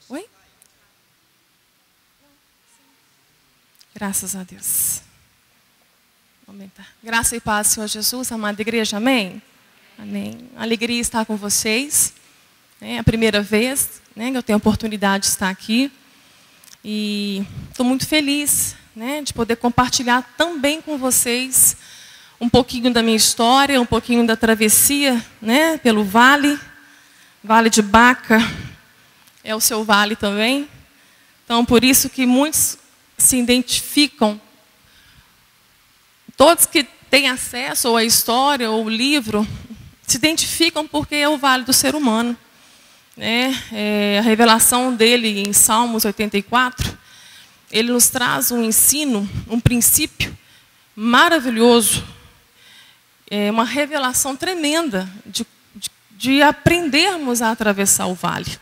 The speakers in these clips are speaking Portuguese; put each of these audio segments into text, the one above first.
Oi? Graças a Deus. Aumentar. Graça e paz, Senhor Jesus, amada igreja, amém? Amém. Alegria estar com vocês. É a primeira vez, né, que eu tenho a oportunidade de estar aqui. E estou muito feliz, né, de poder compartilhar também com vocês um pouquinho da minha história, um pouquinho da travessia, né, pelo vale de Baca. É o seu vale também. Então, por isso que muitos se identificam. Todos que têm acesso ou à história ou ao livro se identificam porque é o vale do ser humano. A revelação dele em Salmos 84, ele nos traz um ensino, um princípio maravilhoso, uma revelação tremenda de aprendermos a atravessar o vale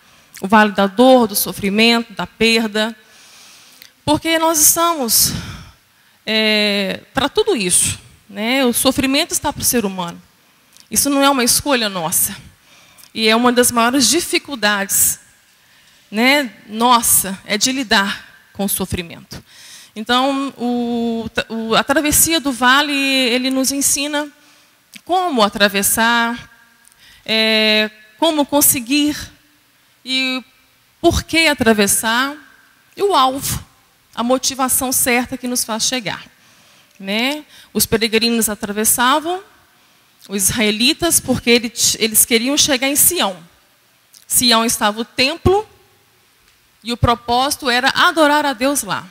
da dor, do sofrimento, da perda, porque nós estamos para tudo isso, né? O sofrimento está para o ser humano. Isso não é uma escolha nossa. E é uma das maiores dificuldades, né, nossa, é de lidar com o sofrimento. Então, a travessia do vale, ele nos ensina como atravessar, como conseguir e por que atravessar, e o alvo, a motivação certa que nos faz chegar. Né? Os peregrinos atravessavam, os israelitas, porque eles queriam chegar em Sião. Sião estava o templo e o propósito era adorar a Deus lá.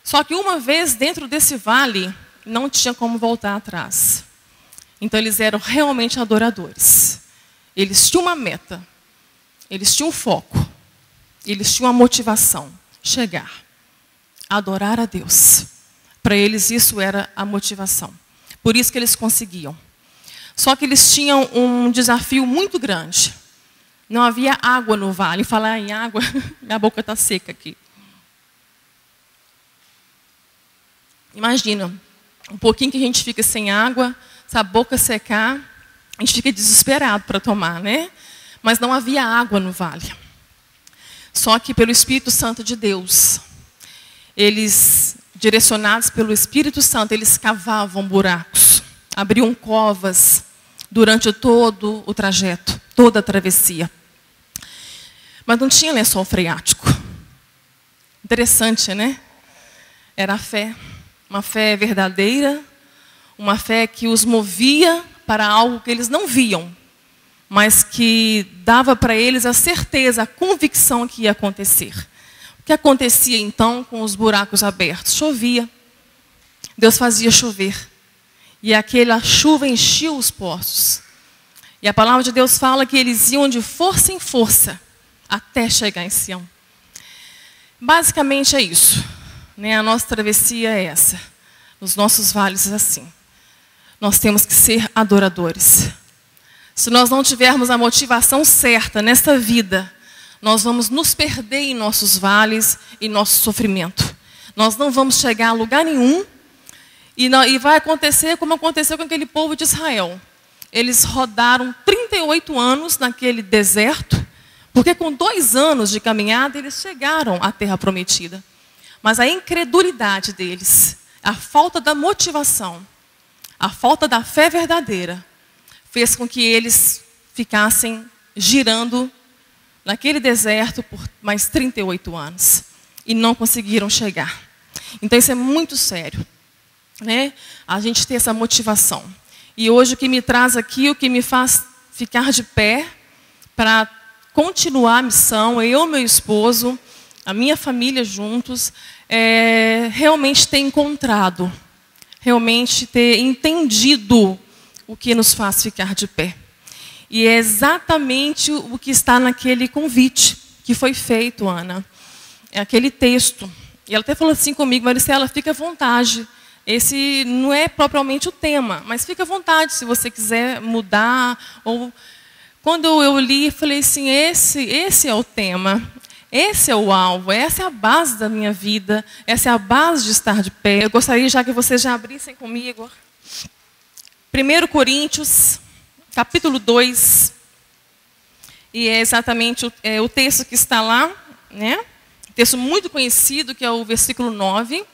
Só que uma vez dentro desse vale, não tinha como voltar atrás. Então eles eram realmente adoradores. Eles tinham uma meta, eles tinham um foco, eles tinham uma motivação, chegar, adorar a Deus. Para eles isso era a motivação. Por isso que eles conseguiam. Só que eles tinham um desafio muito grande. Não havia água no vale. Falar em água, minha boca está seca aqui. Imagina, um pouquinho que a gente fica sem água, se a boca secar, a gente fica desesperado para tomar, né? Mas não havia água no vale. Só que pelo Espírito Santo de Deus, eles, direcionados pelo Espírito Santo, eles cavavam buracos, abriam covas durante todo o trajeto, toda a travessia. Mas não tinha lençol freático. Interessante, né? Era a fé, uma fé verdadeira, uma fé que os movia para algo que eles não viam, mas que dava para eles a certeza, a convicção que ia acontecer. O que acontecia então com os buracos abertos? Chovia. Deus fazia chover. E aquela chuva enchia os poços. E a palavra de Deus fala que eles iam de força em força até chegar em Sião. Basicamente é isso. Né? A nossa travessia é essa. Os nossos vales assim. Nós temos que ser adoradores. Se nós não tivermos a motivação certa nesta vida, nós vamos nos perder em nossos vales e nosso sofrimento. Nós não vamos chegar a lugar nenhum. E vai acontecer como aconteceu com aquele povo de Israel. Eles rodaram 38 anos naquele deserto, porque com 2 anos de caminhada eles chegaram à terra prometida. Mas a incredulidade deles, a falta da motivação, a falta da fé verdadeira, fez com que eles ficassem girando naquele deserto por mais 38 anos. E não conseguiram chegar. Então isso é muito sério. Né? A gente ter essa motivação. E hoje o que me traz aqui, o que me faz ficar de pé para continuar a missão, eu e meu esposo, a minha família juntos, realmente ter encontrado, realmente ter entendido o que nos faz ficar de pé. E é exatamente o que está naquele convite que foi feito, Ana. É aquele texto. E ela até falou assim comigo, Maricela, fica à vontade. Esse não é propriamente o tema, mas fica à vontade se você quiser mudar. Ou... Quando eu li, falei assim, esse é o tema, esse é o alvo, essa é a base da minha vida, essa é a base de estar de pé. Eu gostaria já que vocês já abrissem comigo. 1 Coríntios, capítulo 2. E é exatamente o texto que está lá, né? Um texto muito conhecido, que é o versículo 9.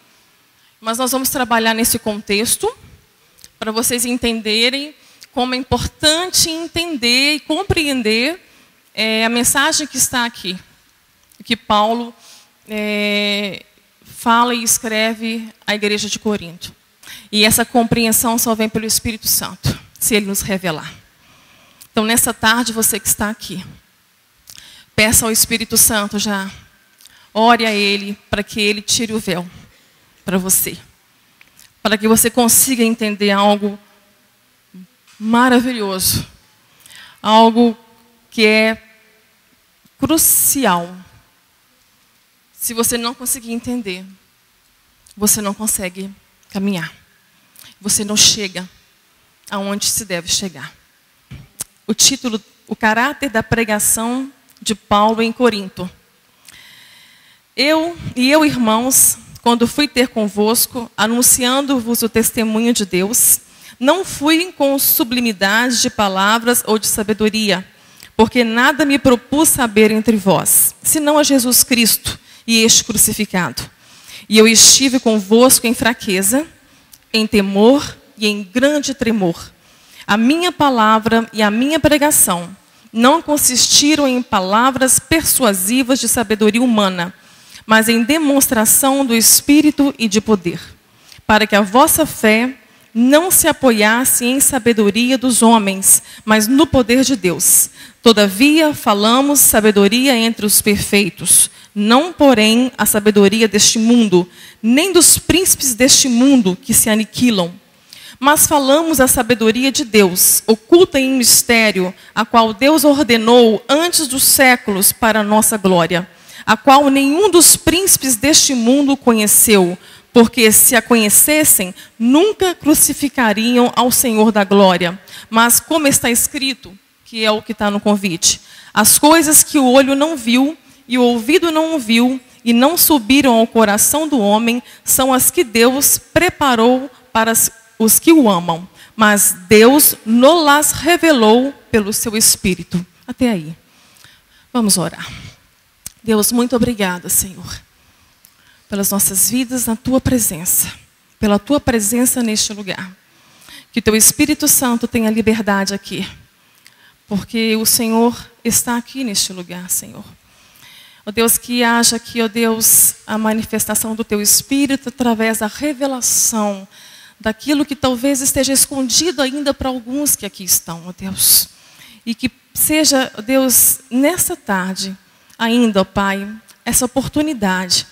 Mas nós vamos trabalhar nesse contexto, para vocês entenderem como é importante entender e compreender a mensagem que está aqui. Que Paulo fala e escreve à igreja de Corinto. E essa compreensão só vem pelo Espírito Santo, se Ele nos revelar. Então, nessa tarde, você que está aqui, peça ao Espírito Santo já, ore a Ele, para que Ele tire o véu para você. Para que você consiga entender algo maravilhoso. Algo que é crucial. Se você não conseguir entender, você não consegue caminhar. Você não chega aonde se deve chegar. O título, o caráter da pregação de Paulo em Corinto. Eu, irmãos, quando fui ter convosco, anunciando-vos o testemunho de Deus, não fui com sublimidade de palavras ou de sabedoria, porque nada me propus saber entre vós, senão a Jesus Cristo e este crucificado. E eu estive convosco em fraqueza, em temor e em grande tremor. A minha palavra e a minha pregação não consistiram em palavras persuasivas de sabedoria humana, mas em demonstração do Espírito e de poder, para que a vossa fé não se apoiasse em sabedoria dos homens, mas no poder de Deus. Todavia, falamos sabedoria entre os perfeitos, não, porém, a sabedoria deste mundo, nem dos príncipes deste mundo que se aniquilam. Mas falamos a sabedoria de Deus, oculta em mistério, a qual Deus ordenou antes dos séculos para a nossa glória, a qual nenhum dos príncipes deste mundo conheceu, porque se a conhecessem, nunca crucificariam ao Senhor da glória. Mas como está escrito, que é o que está no convite, as coisas que o olho não viu e o ouvido não ouviu e não subiram ao coração do homem, são as que Deus preparou para os que o amam. Mas Deus nos revelou pelo seu Espírito. Até aí. Vamos orar. Deus, muito obrigada, Senhor, pelas nossas vidas na Tua presença, pela Tua presença neste lugar. Que Teu Espírito Santo tenha liberdade aqui, porque o Senhor está aqui neste lugar, Senhor. Ó Deus, que haja aqui, ó Deus, a manifestação do Teu Espírito através da revelação daquilo que talvez esteja escondido ainda para alguns que aqui estão, ó Deus. E que seja, ó Deus, nessa tarde ainda, ó Pai, essa oportunidade,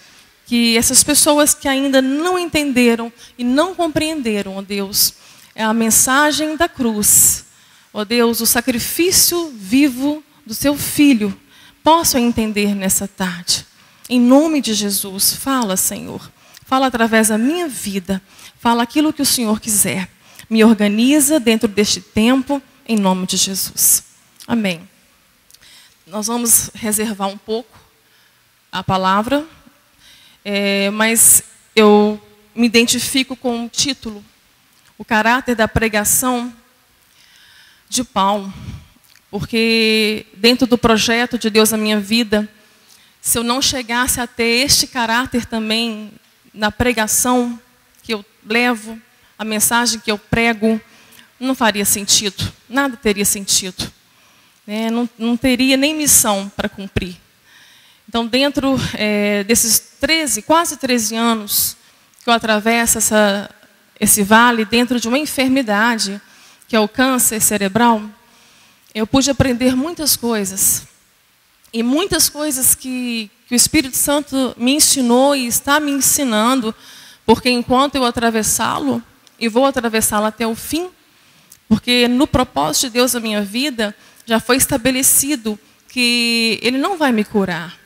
que essas pessoas que ainda não entenderam e não compreenderam, ó Deus, é a mensagem da cruz, ó Deus, o sacrifício vivo do Seu Filho, possam entender nessa tarde. Em nome de Jesus, fala, Senhor. Fala através da minha vida. Fala aquilo que o Senhor quiser. Me organiza dentro deste tempo, em nome de Jesus. Amém. Nós vamos reservar um pouco a palavra, mas eu me identifico com o título, o caráter da pregação de Paulo. Porque dentro do projeto de Deus na minha vida, se eu não chegasse a ter este caráter também na pregação que eu levo, a mensagem que eu prego, não faria sentido, nada teria sentido. Não teria nem missão para cumprir. Então, dentro desses quase 13 anos que eu atravesso esse vale, dentro de uma enfermidade, que é o câncer cerebral, eu pude aprender muitas coisas. E muitas coisas que o Espírito Santo me ensinou e está me ensinando, porque enquanto eu atravessá-lo, e vou atravessá-lo até o fim, porque no propósito de Deus na minha vida, já foi estabelecido que Ele não vai me curar.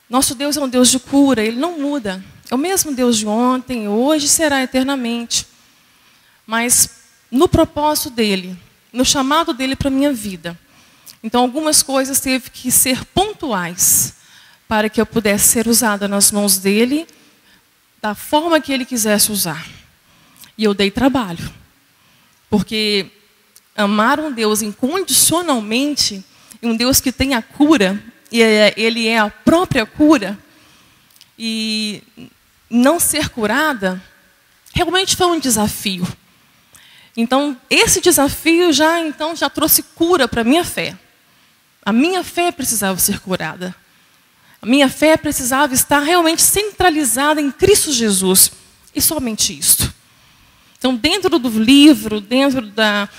Nosso Deus é um Deus de cura, Ele não muda. É o mesmo Deus de ontem, hoje e será eternamente. Mas no propósito dEle, no chamado dEle para a minha vida. Então, algumas coisas teve que ser pontuais para que eu pudesse ser usada nas mãos dEle da forma que Ele quisesse usar. E eu dei trabalho. Porque amar um Deus incondicionalmente e um Deus que tem a cura, e Ele é a própria cura, e não ser curada, realmente foi um desafio. Então, esse desafio já trouxe cura para a minha fé. A minha fé precisava ser curada. A minha fé precisava estar realmente centralizada em Cristo Jesus. E somente isto. Então, dentro do livro, dentro da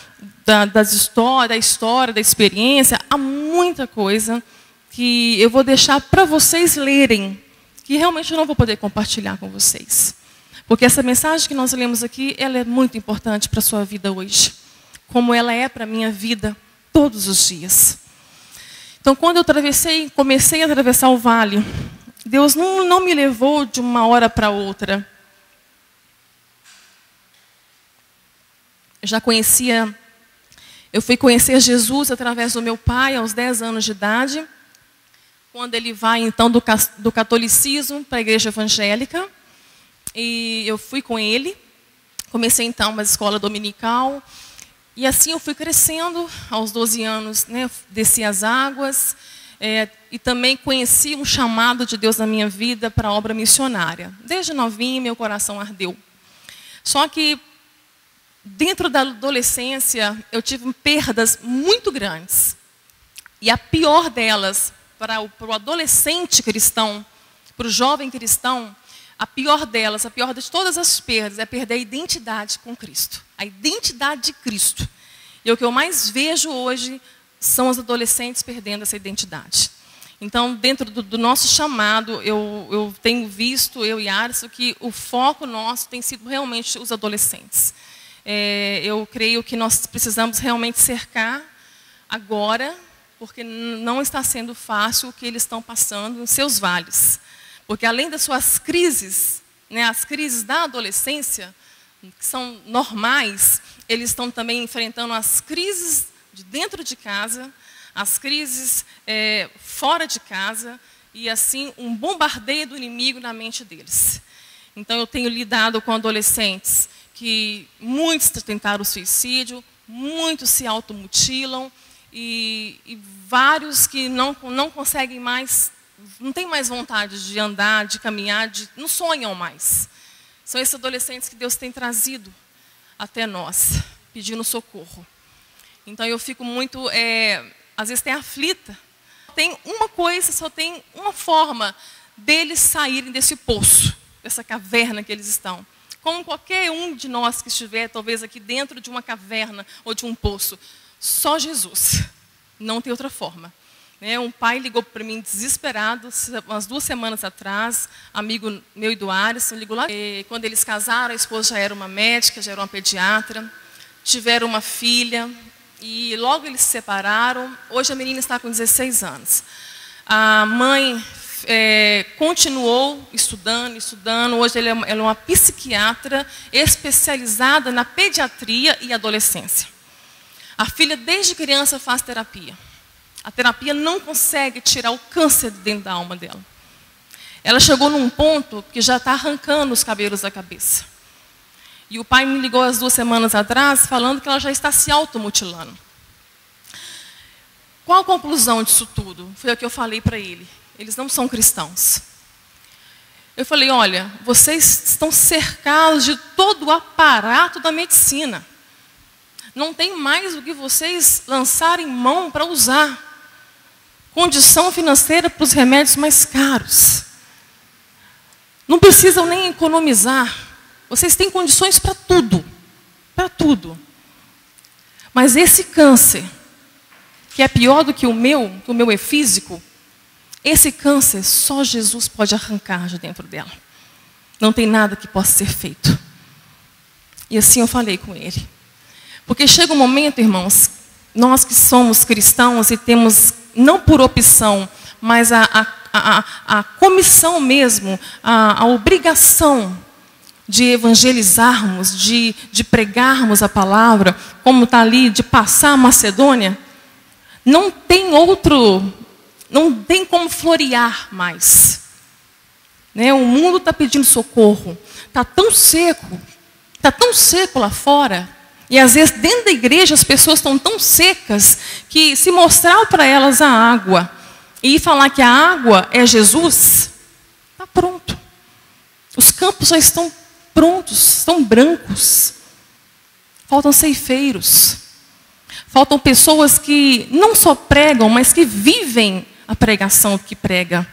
história, da experiência, há muita coisa que eu vou deixar para vocês lerem, que realmente eu não vou poder compartilhar com vocês. Porque essa mensagem que nós lemos aqui, ela é muito importante para a sua vida hoje. Como ela é para a minha vida todos os dias. Então, quando eu comecei a atravessar o vale, Deus não me levou de uma hora para outra. Eu fui conhecer Jesus através do meu pai aos 10 anos de idade, quando ele vai então do catolicismo para a igreja evangélica, e eu fui com ele, comecei então uma escola dominical, e assim eu fui crescendo, aos 12 anos, né, desci as águas, e também conheci um chamado de Deus na minha vida para a obra missionária. Desde novinho, meu coração ardeu. Só que, dentro da adolescência, eu tive perdas muito grandes. E a pior delas, para o adolescente cristão, para o jovem cristão, a pior delas, a pior de todas as perdas, é perder a identidade com Cristo. A identidade de Cristo. E o que eu mais vejo hoje são os adolescentes perdendo essa identidade. Então, dentro do nosso chamado, eu tenho visto, eu e Arson, que o foco nosso tem sido realmente os adolescentes. Eu creio que nós precisamos realmente cercar agora, porque não está sendo fácil o que eles estão passando em seus vales. Porque além das suas crises, né, as crises da adolescência, que são normais, eles estão também enfrentando as crises de dentro de casa, as crises fora de casa, e assim um bombardeio do inimigo na mente deles. Então eu tenho lidado com adolescentes que muitos tentaram suicídio, muitos se automutilam, e vários que não conseguem mais, não têm mais vontade de andar, de caminhar, não sonham mais. São esses adolescentes que Deus tem trazido até nós, pedindo socorro. Então eu fico muito, às vezes, aflita. Tem uma coisa, só tem uma forma deles saírem desse poço, dessa caverna que eles estão. Como qualquer um de nós que estiver, talvez, aqui dentro de uma caverna ou de um poço. Só Jesus. Não tem outra forma. Um pai ligou para mim desesperado, umas 2 semanas atrás, amigo meu e do Arson, ligou lá. E quando eles casaram, a esposa já era uma médica, já era uma pediatra, tiveram uma filha, e logo eles se separaram. Hoje a menina está com 16 anos. A mãe continuou estudando. Hoje ela é uma psiquiatra especializada na pediatria e adolescência. A filha, desde criança, faz terapia. A terapia não consegue tirar o câncer de dentro da alma dela. Ela chegou num ponto que já está arrancando os cabelos da cabeça. E o pai me ligou as 2 semanas atrás, falando que ela já está se automutilando. Qual a conclusão disso tudo? Foi o que eu falei para ele. Eles não são cristãos. Eu falei, olha, vocês estão cercados de todo o aparato da medicina. Não tem mais o que vocês lançarem mão para usar. Condição financeira para os remédios mais caros. Não precisam nem economizar. Vocês têm condições para tudo. Para tudo. Mas esse câncer, que é pior do que o meu é físico, esse câncer só Jesus pode arrancar de dentro dela. Não tem nada que possa ser feito. E assim eu falei com ele. Porque chega um momento, irmãos, nós que somos cristãos e temos, não por opção, mas a comissão mesmo, a obrigação de evangelizarmos, de pregarmos a palavra, como está ali, de passar a Macedônia, não tem como florear mais. O mundo está pedindo socorro, está tão seco lá fora. E às vezes dentro da igreja as pessoas estão tão secas que se mostrar para elas a água e falar que a água é Jesus, está pronto. Os campos já estão prontos, estão brancos. Faltam ceifeiros. Faltam pessoas que não só pregam, mas que vivem a pregação que prega.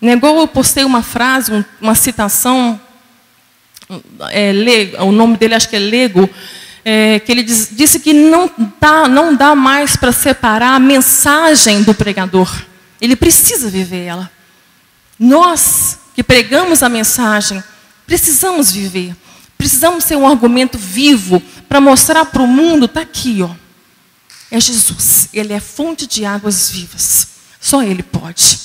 Igual eu postei uma frase, uma citação, o nome dele acho que é Lego, que ele disse que não dá mais para separar a mensagem do pregador. Ele precisa viver ela. Nós que pregamos a mensagem, precisamos viver. Precisamos ser um argumento vivo para mostrar para o mundo, está aqui, ó. É Jesus, Ele é fonte de águas vivas. Só Ele pode.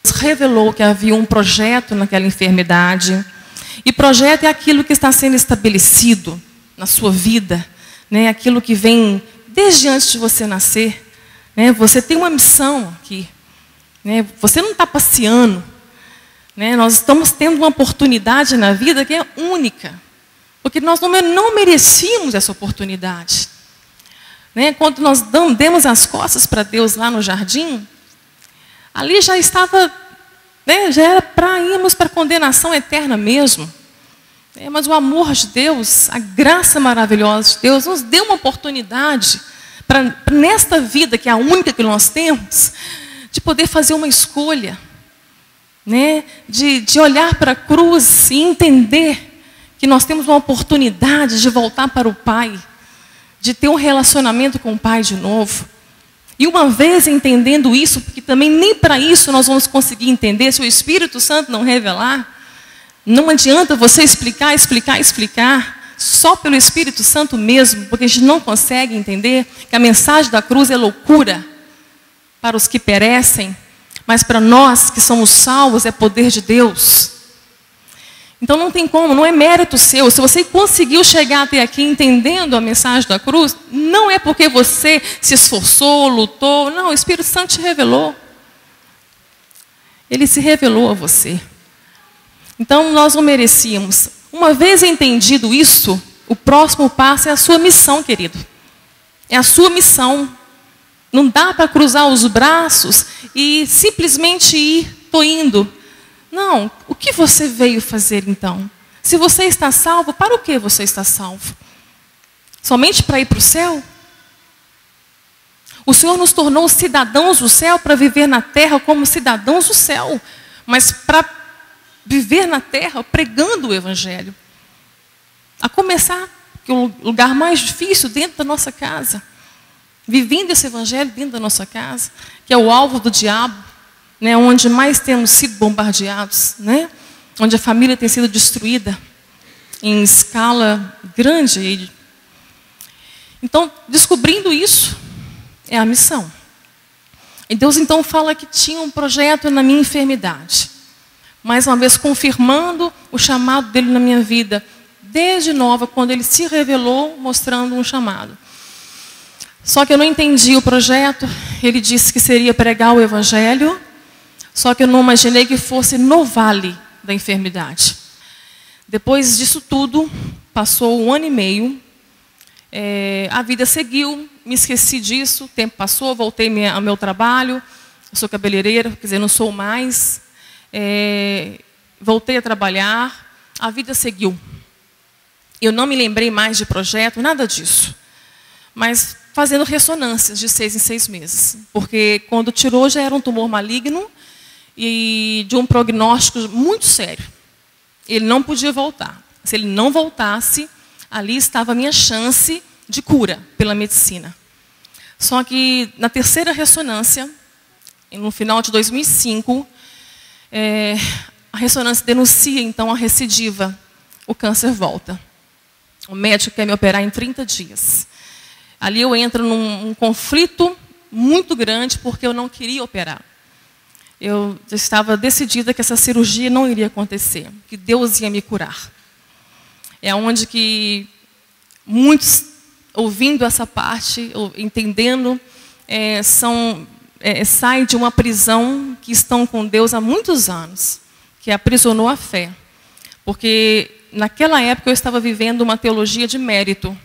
Deus revelou que havia um projeto naquela enfermidade. E projeto é aquilo que está sendo estabelecido na sua vida, né? Aquilo que vem desde antes de você nascer. Né? Você tem uma missão aqui. Né? Você não está passeando. Né? Nós estamos tendo uma oportunidade na vida que é única. Porque nós não merecíamos essa oportunidade. Né? Quando nós demos as costas para Deus lá no jardim, ali já estava, né? Já era para irmos para a condenação eterna mesmo. Mas o amor de Deus, a graça maravilhosa de Deus, nos deu uma oportunidade para, nesta vida, que é a única que nós temos, de poder fazer uma escolha. Né? De olhar para a cruz e entender que nós temos uma oportunidade de voltar para o Pai, de ter um relacionamento com o Pai de novo. E uma vez entendendo isso, porque também nem para isso nós vamos conseguir entender, se o Espírito Santo não revelar, não adianta você explicar, só pelo Espírito Santo mesmo, porque a gente não consegue entender que a mensagem da cruz é loucura para os que perecem, mas para nós que somos salvos é poder de Deus. Então não tem como, não é mérito seu. Se você conseguiu chegar até aqui entendendo a mensagem da cruz, não é porque você se esforçou, lutou. Não, o Espírito Santo te revelou. Ele se revelou a você. Então nós não merecíamos. Uma vez entendido isso, o próximo passo é a sua missão, querido. É a sua missão. Não dá para cruzar os braços e simplesmente ir, estou indo. Não, o que você veio fazer então? Se você está salvo, para o que você está salvo? Somente para ir para o céu? O Senhor nos tornou cidadãos do céu para viver na terra como cidadãos do céu. Mas para viver na terra pregando o Evangelho. A começar, que o lugar mais difícil dentro da nossa casa. Vivendo esse Evangelho dentro da nossa casa, que é o alvo do diabo, né, onde mais temos sido bombardeados, né, onde a família tem sido destruída em escala grande. Então, descobrindo isso, é a missão. E Deus então fala que tinha um projeto na minha enfermidade. Mais uma vez confirmando o chamado dele na minha vida, desde nova, quando ele se revelou, mostrando um chamado. Só que eu não entendi o projeto. Ele disse que seria pregar o Evangelho, só que eu não imaginei que fosse no vale da enfermidade. Depois disso tudo, passou 1 ano e meio, a vida seguiu, me esqueci disso, o tempo passou, voltei ao meu trabalho, eu sou cabeleireira, quer dizer, não sou mais, voltei a trabalhar, a vida seguiu. Eu não me lembrei mais de projeto, nada disso, mas fazendo ressonâncias de 6 em 6 meses, porque quando tirou já era um tumor maligno e de um prognóstico muito sério. Ele não podia voltar. Se ele não voltasse, ali estava a minha chance de cura pela medicina. Só que na terceira ressonância, no final de 2005, a ressonância denuncia então a recidiva. O câncer volta. O médico quer me operar em 30 dias. Ali eu entro num conflito muito grande, porque eu não queria operar. Eu estava decidida que essa cirurgia não iria acontecer, que Deus ia me curar. É onde que muitos, ouvindo essa parte, entendendo, saem de uma prisão que estão com Deus há muitos anos, que aprisionou a fé. Porque naquela época eu estava vivendo uma teologia de mérito.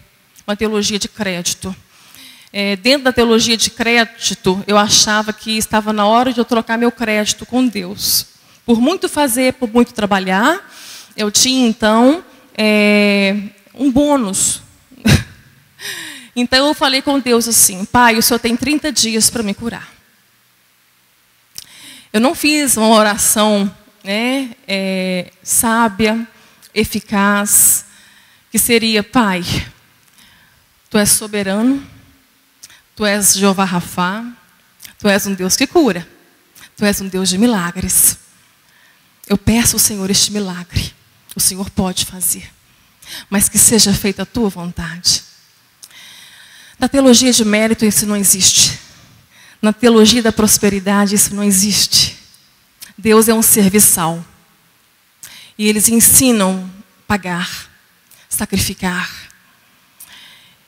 uma teologia de crédito. Dentro da teologia de crédito, eu achava que estava na hora de eu trocar meu crédito com Deus. Por muito fazer, por muito trabalhar, eu tinha então um bônus. Então eu falei com Deus assim: Pai, o Senhor tem 30 dias para me curar. Eu não fiz uma oração sábia, eficaz, que seria: Pai, Tu és soberano, Tu és Jeová Rafá, Tu és um Deus que cura, Tu és um Deus de milagres. Eu peço ao Senhor este milagre, o Senhor pode fazer, mas que seja feita a Tua vontade. Na teologia de mérito isso não existe. Na teologia da prosperidade isso não existe. Deus é um serviçal. E eles ensinam pagar, sacrificar.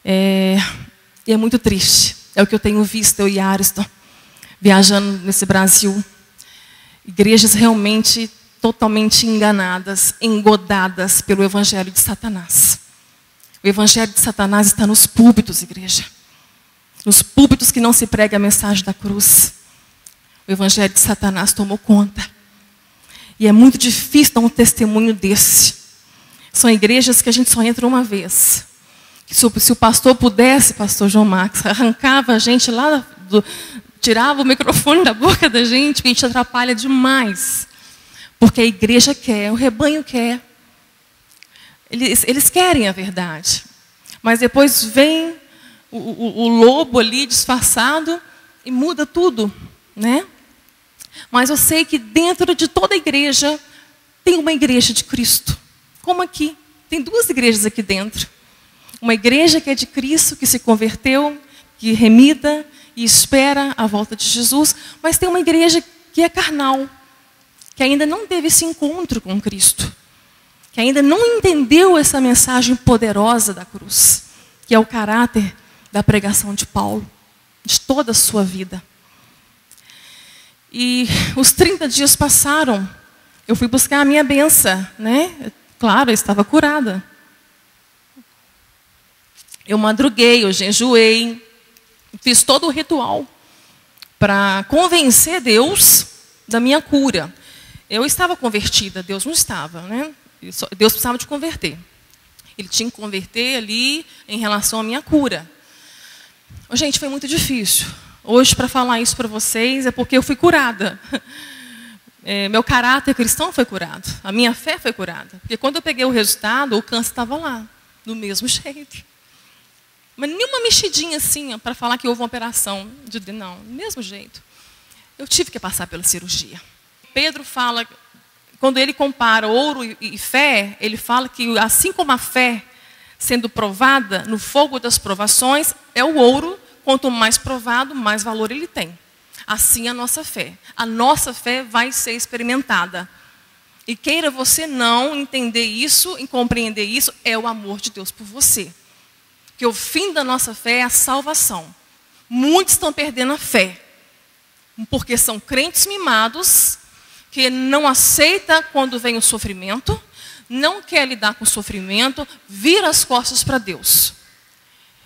E é muito triste. É o que eu tenho visto, eu e Ariston, viajando nesse Brasil. Igrejas realmente totalmente enganadas, engodadas pelo evangelho de Satanás. O evangelho de Satanás está nos púlpitos, igreja. Nos púlpitos que não se prega a mensagem da cruz. O evangelho de Satanás tomou conta. E é muito difícil dar um testemunho desse. São igrejas que a gente só entra uma vez. Se o pastor pudesse, pastor João Marcos, arrancava a gente lá, tirava o microfone da boca da gente, porque a gente atrapalha demais. Porque a igreja quer, o rebanho quer. Eles querem a verdade. Mas depois vem o lobo ali disfarçado e muda tudo, né? Mas eu sei que dentro de toda a igreja tem uma igreja de Cristo. Como aqui. Tem duas igrejas aqui dentro. Uma igreja que é de Cristo, que se converteu, que remida e espera a volta de Jesus. Mas tem uma igreja que é carnal, que ainda não teve esse encontro com Cristo, que ainda não entendeu essa mensagem poderosa da cruz, que é o caráter da pregação de Paulo, de toda a sua vida. E os 30 dias passaram, eu fui buscar a minha benção, né? Claro, eu estava curada. Eu madruguei, eu jejuei, fiz todo o ritual para convencer Deus da minha cura. Eu estava convertida, Deus não estava, né? Deus precisava de converter. Ele tinha que converter ali em relação à minha cura. Gente, foi muito difícil. Hoje, para falar isso para vocês, é porque eu fui curada. Meu caráter cristão foi curado. A minha fé foi curada. Porque quando eu peguei o resultado, o câncer estava lá, do mesmo jeito. Mas nenhuma mexidinha assim, para falar que houve uma operação. Não, do mesmo jeito. Eu tive que passar pela cirurgia. Pedro fala, quando ele compara ouro e fé, ele fala que assim como a fé sendo provada no fogo das provações, é o ouro, quanto mais provado, mais valor ele tem. Assim a nossa fé. A nossa fé vai ser experimentada. E queira você não entender isso e compreender isso, é o amor de Deus por você. Porque o fim da nossa fé é a salvação. Muitos estão perdendo a fé, porque são crentes mimados, que não aceita quando vem o sofrimento, não quer lidar com o sofrimento, vira as costas para Deus.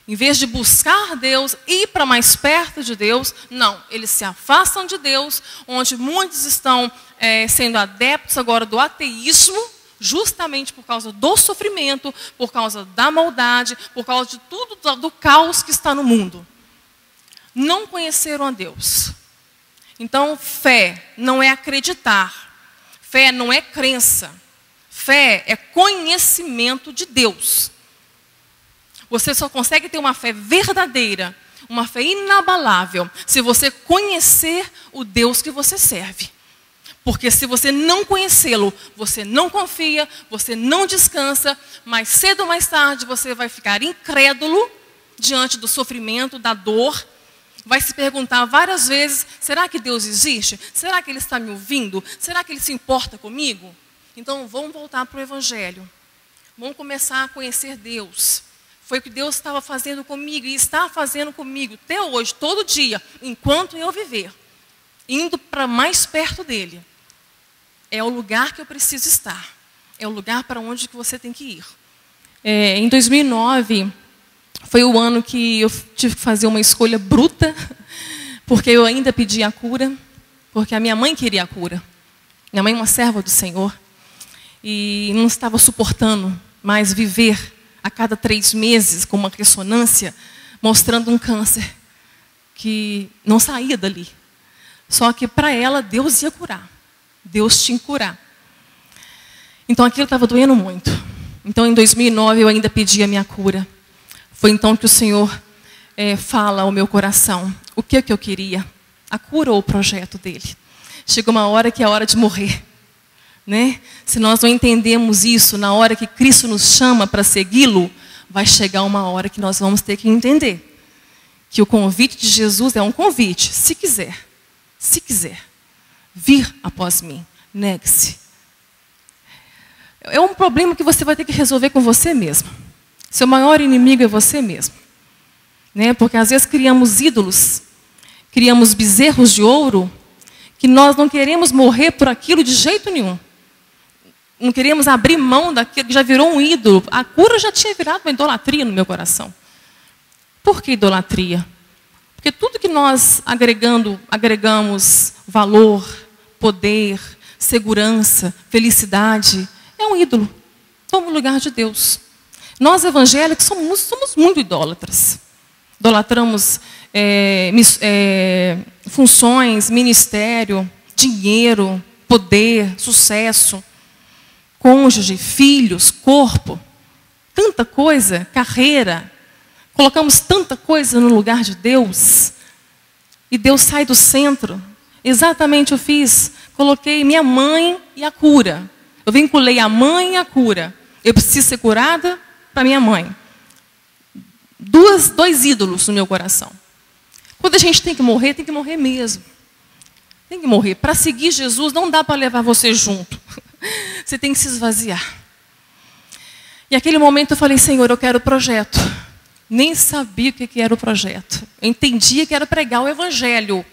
Em vez de buscar Deus, ir para mais perto de Deus, não, eles se afastam de Deus, onde muitos estão sendo adeptos agora do ateísmo, justamente por causa do sofrimento, por causa da maldade, por causa de tudo do caos que está no mundo. Não conheceram a Deus. Então, fé não é acreditar. Fé não é crença. Fé é conhecimento de Deus. Você só consegue ter uma fé verdadeira, uma fé inabalável, se você conhecer o Deus que você serve. Porque se você não conhecê-lo, você não confia, você não descansa, mais cedo ou mais tarde você vai ficar incrédulo diante do sofrimento, da dor. Vai se perguntar várias vezes, será que Deus existe? Será que Ele está me ouvindo? Será que Ele se importa comigo? Então vamos voltar para o Evangelho. Vamos começar a conhecer Deus. Foi o que Deus estava fazendo comigo e está fazendo comigo até hoje, todo dia, enquanto eu viver. Indo para mais perto dEle. É o lugar que eu preciso estar. É o lugar para onde que você tem que ir. Em 2009, Foi o ano que eu tive que fazer uma escolha bruta, porque eu ainda pedi a cura, porque a minha mãe queria a cura. Minha mãe é uma serva do Senhor. E não estava suportando mais viver a cada 3 meses com uma ressonância mostrando um câncer que não saía dali. Só que para ela, Deus ia curar. Deus tinha que curar. Então aquilo estava doendo muito. Então em 2009 eu ainda pedi a minha cura. Foi então que o Senhor fala ao meu coração o que eu queria, a cura ou o projeto dele. Chegou uma hora que é a hora de morrer. Né? Se nós não entendemos isso na hora que Cristo nos chama para segui-lo, vai chegar uma hora que nós vamos ter que entender que o convite de Jesus é um convite, se quiser, vir após mim, negue-se. É um problema que você vai ter que resolver com você mesmo. Seu maior inimigo é você mesmo. Né? Porque às vezes criamos ídolos, criamos bezerros de ouro, que nós não queremos morrer por aquilo de jeito nenhum. Não queremos abrir mão daquilo que já virou um ídolo. A cura já tinha virado uma idolatria no meu coração. Por que idolatria? Porque tudo que nós agregamos valor, poder, segurança, felicidade, é um ídolo. Toma o lugar de Deus. Nós evangélicos somos muito idólatras. Idolatramos funções, ministério, dinheiro, poder, sucesso, cônjuge, filhos, corpo, tanta coisa, carreira. Colocamos tanta coisa no lugar de Deus. E Deus sai do centro. Exatamente eu fiz. Coloquei minha mãe e a cura. Eu vinculei a mãe e a cura. Eu preciso ser curada para minha mãe. Dois ídolos no meu coração. Quando a gente tem que morrer mesmo. Tem que morrer. Para seguir Jesus, não dá para levar você junto. Você tem que se esvaziar. E naquele momento eu falei, Senhor, eu quero o projeto. Nem sabia o que era o projeto. Eu entendia que era pregar o Evangelho,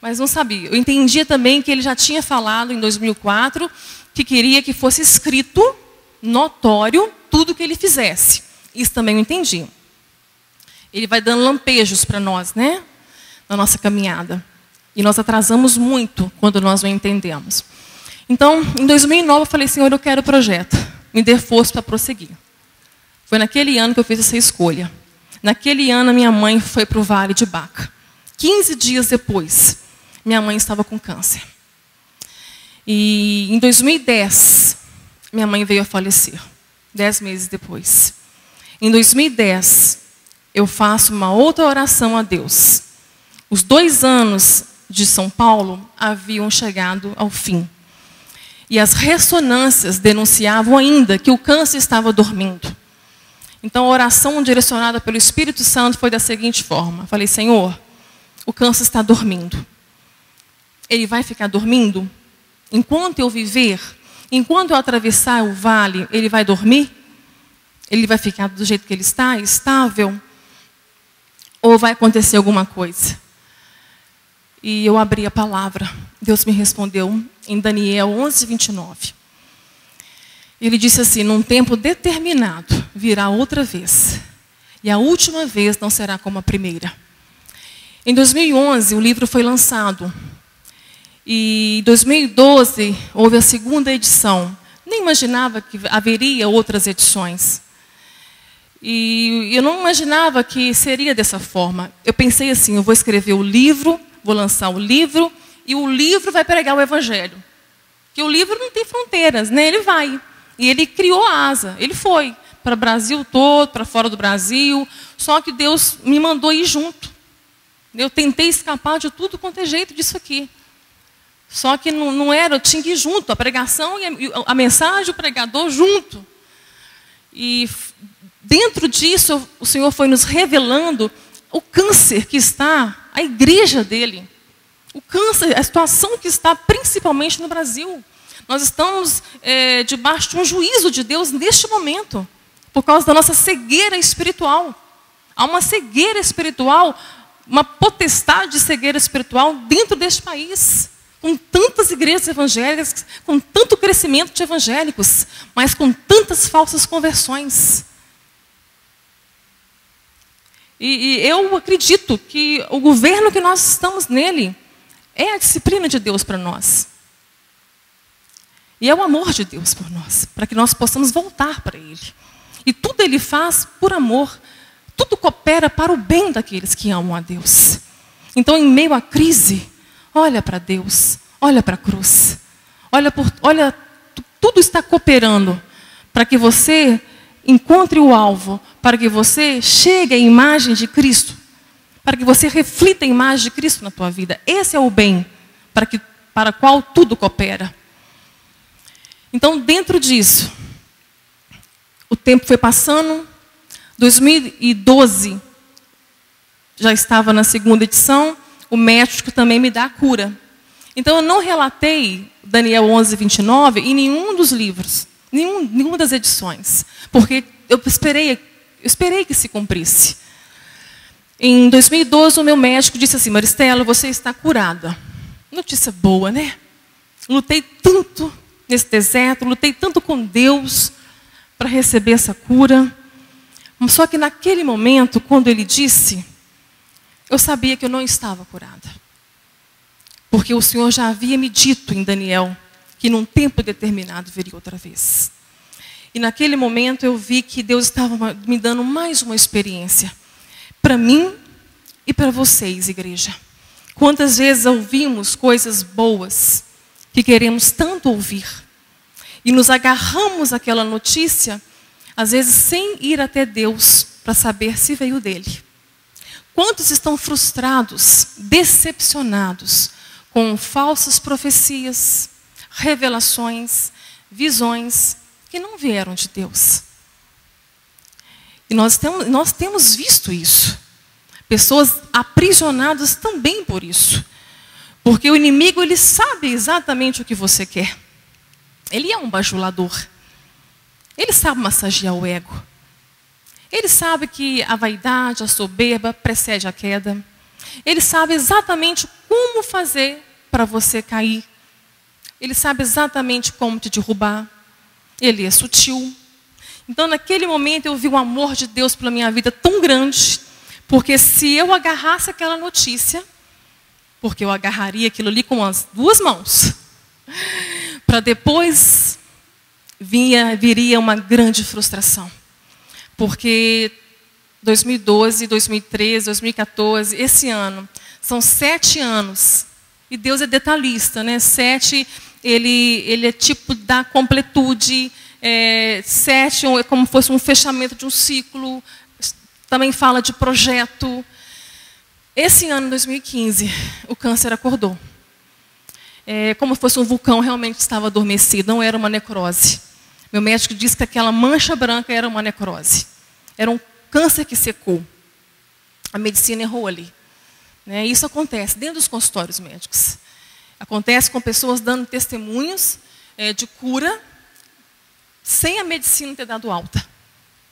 mas não sabia. Eu entendia também que ele já tinha falado em 2004 que queria que fosse escrito, notório, tudo que ele fizesse. Isso também eu entendi. Ele vai dando lampejos para nós, né? Na nossa caminhada. E nós atrasamos muito quando nós não entendemos. Então, em 2009, eu falei, Senhor, eu quero o projeto. Me dê força para prosseguir. Foi naquele ano que eu fiz essa escolha. Naquele ano, a minha mãe foi para o Vale de Baca. 15 dias depois, minha mãe estava com câncer. E em 2010, minha mãe veio a falecer. 10 meses depois. Em 2010, eu faço uma outra oração a Deus. Os 2 anos de São Paulo haviam chegado ao fim. E as ressonâncias denunciavam ainda que o câncer estava dormindo. Então a oração direcionada pelo Espírito Santo foi da seguinte forma. Falei, Senhor, o câncer está dormindo. Ele vai ficar dormindo? Enquanto eu viver, enquanto eu atravessar o vale, ele vai dormir? Ele vai ficar do jeito que ele está, estável? Ou vai acontecer alguma coisa? E eu abri a palavra. Deus me respondeu em Daniel 11:29. Ele disse assim, num tempo determinado, virá outra vez. E a última vez não será como a primeira. Em 2011, o livro foi lançado. E em 2012, houve a 2ª edição. Nem imaginava que haveria outras edições. E eu não imaginava que seria dessa forma. Eu pensei assim, eu vou escrever o livro, vou lançar o livro, e o livro vai pregar o Evangelho. Porque o livro não tem fronteiras, né? Ele vai. E ele criou a asa, ele foi para o Brasil todo, para fora do Brasil, só que Deus me mandou ir junto. Eu tentei escapar de tudo quanto é jeito disso aqui. Só que não era, eu tinha que ir junto, a pregação e a mensagem, o pregador junto. E dentro disso, o Senhor foi nos revelando o câncer que está, a igreja dele. O câncer, a situação que está principalmente no Brasil. Nós estamos debaixo de um juízo de Deus neste momento, por causa da nossa cegueira espiritual. Há uma cegueira espiritual, uma potestade de cegueira espiritual dentro deste país, com tantas igrejas evangélicas, com tanto crescimento de evangélicos, mas com tantas falsas conversões. E eu acredito que o governo que nós estamos nele é a disciplina de Deus para nós. E é o amor de Deus por nós, para que nós possamos voltar para Ele. E tudo Ele faz por amor. Tudo coopera para o bem daqueles que amam a Deus. Então, em meio à crise, olha para Deus, olha para a cruz. Olha, tudo está cooperando para que você encontre o alvo, para que você chegue à imagem de Cristo, para que você reflita a imagem de Cristo na tua vida. Esse é o bem para o qual tudo coopera. Então, dentro disso, o tempo foi passando. 2012, já estava na segunda edição, o médico também me dá a cura. Então, eu não relatei Daniel 11:29 em nenhum dos livros, nenhuma das edições, porque eu esperei que se cumprisse. Em 2012, o meu médico disse assim: Maristela, você está curada. Notícia boa, né? Lutei tanto nesse deserto, lutei tanto com Deus para receber essa cura. Só que naquele momento, quando ele disse, eu sabia que eu não estava curada. Porque o Senhor já havia me dito em Daniel que num tempo determinado viria outra vez. E naquele momento eu vi que Deus estava me dando mais uma experiência. Para mim e para vocês, igreja. Quantas vezes ouvimos coisas boas que queremos tanto ouvir. E nos agarramos àquela notícia, às vezes sem ir até Deus para saber se veio dele. Quantos estão frustrados, decepcionados com falsas profecias, revelações, visões que não vieram de Deus? E nós temos visto isso. Pessoas aprisionadas também por isso. Porque o inimigo, ele sabe exatamente o que você quer. Ele é um bajulador. Ele sabe massagear o ego. Ele sabe que a vaidade, a soberba precede a queda. Ele sabe exatamente como fazer para você cair. Ele sabe exatamente como te derrubar. Ele é sutil. Então, naquele momento, eu vi o amor de Deus pela minha vida tão grande, porque se eu agarrasse aquela notícia, porque eu agarraria aquilo ali com as duas mãos, para depois viria uma grande frustração. Porque 2012, 2013, 2014, esse ano, são 7 anos. E Deus é detalhista, né? 7, ele é tipo da completude. 7 é como se fosse um fechamento de um ciclo. Também fala de projeto. Esse ano, 2015, o câncer acordou. Como se fosse um vulcão, realmente estava adormecido, não era uma necrose. Meu médico disse que aquela mancha branca era uma necrose. Era um câncer que secou. A medicina errou ali. Né? Isso acontece dentro dos consultórios médicos. Acontece com pessoas dando testemunhos de cura, sem a medicina ter dado alta.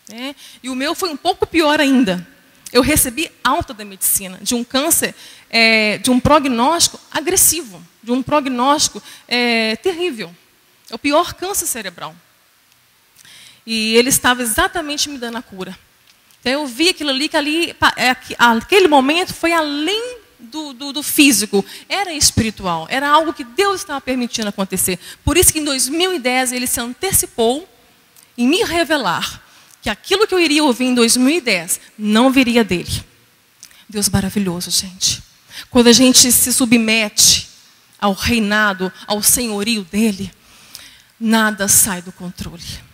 Né? E o meu foi um pouco pior ainda. Eu recebi alta da medicina, de um câncer, de um prognóstico agressivo, de um prognóstico terrível. É o pior câncer cerebral. E ele estava exatamente me dando a cura. Então eu vi aquilo ali, aquele momento foi além do físico, era espiritual, era algo que Deus estava permitindo acontecer. Por isso que em 2010 ele se antecipou em me revelar que aquilo que eu iria ouvir em 2010 não viria dele. Deus maravilhoso, gente. Quando a gente se submete ao reinado, ao senhorio dele, nada sai do controle.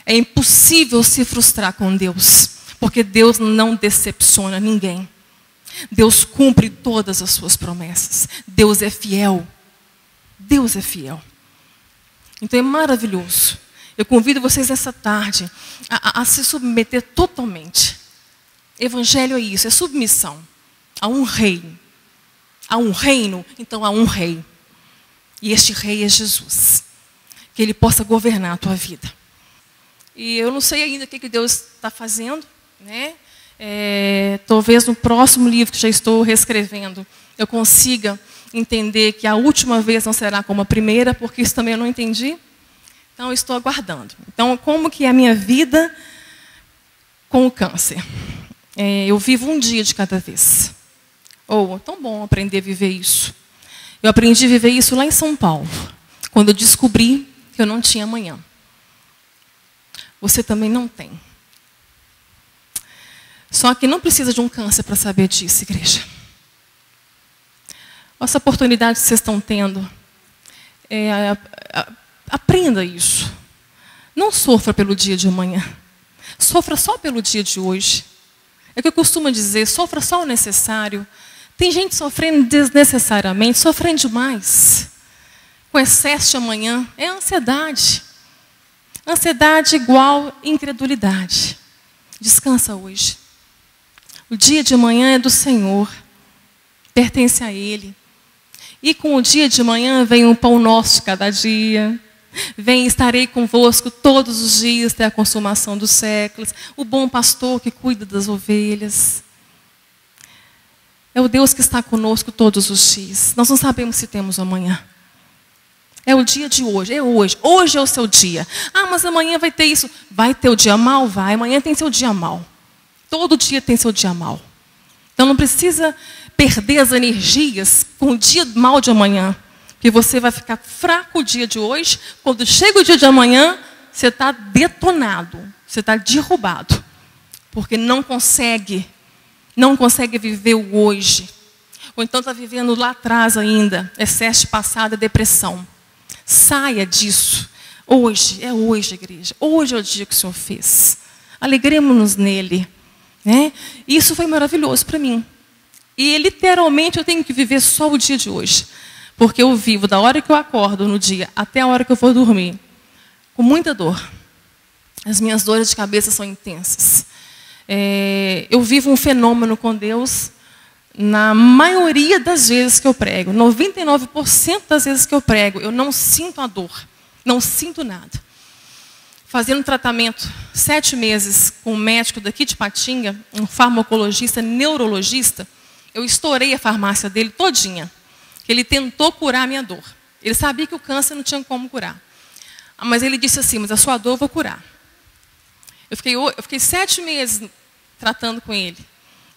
É impossível se frustrar com Deus, porque Deus não decepciona ninguém. Deus cumpre todas as suas promessas. Deus é fiel. Deus é fiel. Então é maravilhoso. Eu convido vocês essa tarde a se submeter totalmente. Evangelho é isso, é submissão a um rei. A um reino, então a um rei. E este rei é Jesus. Que ele possa governar a tua vida. E eu não sei ainda o que Deus está fazendo, né? Talvez no próximo livro que já estou reescrevendo, eu consiga entender que a última vez não será como a primeira, porque isso também eu não entendi. Então, eu estou aguardando. Então, como que é a minha vida com o câncer? Eu vivo um dia de cada vez. É tão bom aprender a viver isso. Eu aprendi a viver isso lá em São Paulo, quando eu descobri que eu não tinha amanhã. Você também não tem. Só que não precisa de um câncer para saber disso, igreja. Essa oportunidade que vocês estão tendo, aprenda isso. Não sofra pelo dia de amanhã. Sofra só pelo dia de hoje. É o que eu costumo dizer, sofra só o necessário. Tem gente sofrendo desnecessariamente, sofrendo demais. Com excesso de amanhã, é ansiedade. Ansiedade igual incredulidade. Descansa hoje. O dia de amanhã é do Senhor. Pertence a Ele. E com o dia de manhã vem o pão nosso de cada dia. Vem, estarei convosco todos os dias até a consumação dos séculos. O bom pastor que cuida das ovelhas. É o Deus que está conosco todos os dias. Nós não sabemos se temos amanhã. É o dia de hoje, é hoje. Hoje é o seu dia. Mas amanhã vai ter isso. Vai ter o dia mau? Vai. Amanhã tem seu dia mau. Todo dia tem seu dia mau. Então não precisa perder as energias com o dia mau de amanhã. Que você vai ficar fraco o dia de hoje. Quando chega o dia de amanhã, você está detonado. Você está derrubado. Porque não consegue viver o hoje. Ou então está vivendo lá atrás ainda. Excesso de passado, depressão. Saia disso. Hoje, é hoje, igreja. Hoje é o dia que o Senhor fez. Alegremos-nos nele. Né? Isso foi maravilhoso para mim. E literalmente eu tenho que viver só o dia de hoje. Porque eu vivo da hora que eu acordo no dia até a hora que eu vou dormir. Com muita dor. As minhas dores de cabeça são intensas. Eu vivo um fenômeno com Deus na maioria das vezes que eu prego. 99% das vezes que eu prego, eu não sinto a dor. Não sinto nada. Fazendo tratamento 7 meses com um médico daqui de Patinga, um farmacologista, neurologista, eu estourei a farmácia dele todinha. Ele tentou curar a minha dor. Ele sabia que o câncer não tinha como curar. Mas ele disse assim, mas a sua dor eu vou curar. Eu fiquei 7 meses tratando com ele.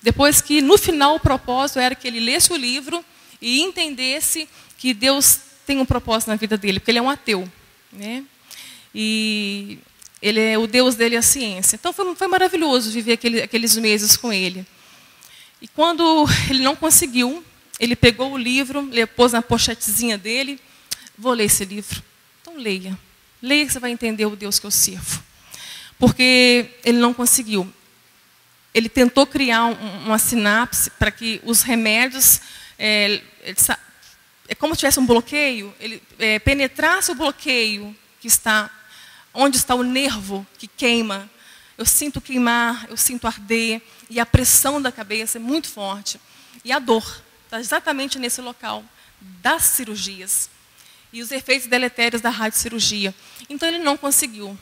Depois que, no final, o propósito era que ele lesse o livro e entendesse que Deus tem um propósito na vida dele, porque ele é um ateu. Né? E o Deus dele é a ciência. Então, foi maravilhoso viver aqueles meses com ele. E quando ele não conseguiu, ele pegou o livro, ele pôs na pochetezinha dele, vou ler esse livro. Então, leia. Leia que você vai entender o Deus que eu sirvo. Porque ele não conseguiu. Ele tentou criar uma sinapse para que os remédios, é como se tivesse um bloqueio, ele penetrasse o bloqueio que está, onde está o nervo que queima. Eu sinto queimar, eu sinto arder, e a pressão da cabeça é muito forte. E a dor está exatamente nesse local das cirurgias. E os efeitos deletérios da radiocirurgia. Então ele não conseguiu.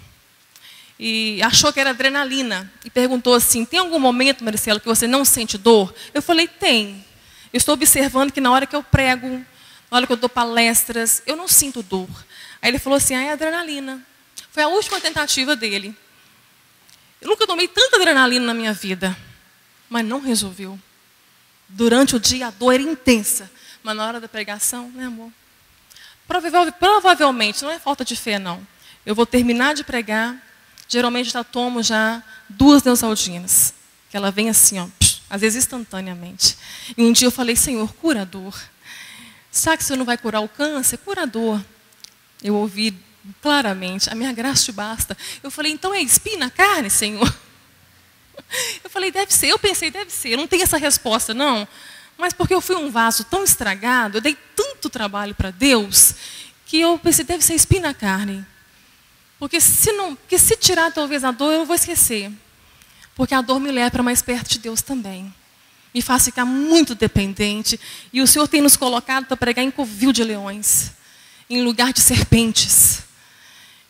E achou que era adrenalina. E perguntou assim, tem algum momento, Maricela, que você não sente dor? Eu falei, tem. Eu estou observando que na hora que eu prego, na hora que eu dou palestras, eu não sinto dor. Aí ele falou assim, é adrenalina. Foi a última tentativa dele. Eu nunca tomei tanta adrenalina na minha vida. Mas não resolveu. Durante o dia a dor era intensa. Mas na hora da pregação, né, amor? Provavelmente, não é falta de fé, não. Eu vou terminar de pregar. Geralmente já tomo 2 Neosaldinas. Que ela vem assim, ó, às vezes instantaneamente. E um dia eu falei, Senhor, cura a dor. Sabe que você não vai curar o câncer? Cura a dor. Eu ouvi claramente, a minha graça te basta. Eu falei, então é espinho na carne, Senhor? Eu falei, deve ser. Eu pensei, deve ser. Eu não tenho essa resposta, não. Mas porque eu fui um vaso tão estragado, eu dei tanto trabalho para Deus, que eu pensei, deve ser espinho na carne. Porque se tirar talvez a dor, eu vou esquecer. Porque a dor me leva para mais perto de Deus também. Me faz ficar muito dependente. E o Senhor tem nos colocado para pregar em covil de leões. Em lugar de serpentes.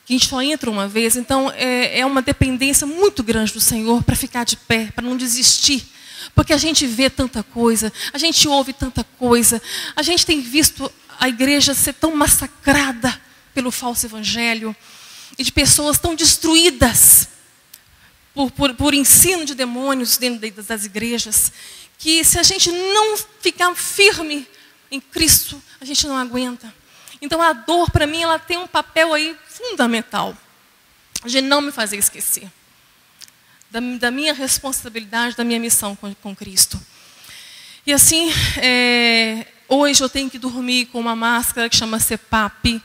Que a gente só entra uma vez. Então, é uma dependência muito grande do Senhor para ficar de pé, para não desistir. Porque a gente vê tanta coisa, a gente ouve tanta coisa. A gente tem visto a igreja ser tão massacrada pelo falso evangelho. E de pessoas tão destruídas por ensino de demônios dentro das igrejas, que se a gente não ficar firme em Cristo, a gente não aguenta. Então a dor, para mim, ela tem um papel aí fundamental de não me fazer esquecer da minha responsabilidade, da minha missão com Cristo. E assim, hoje eu tenho que dormir com uma máscara que chama CPAP.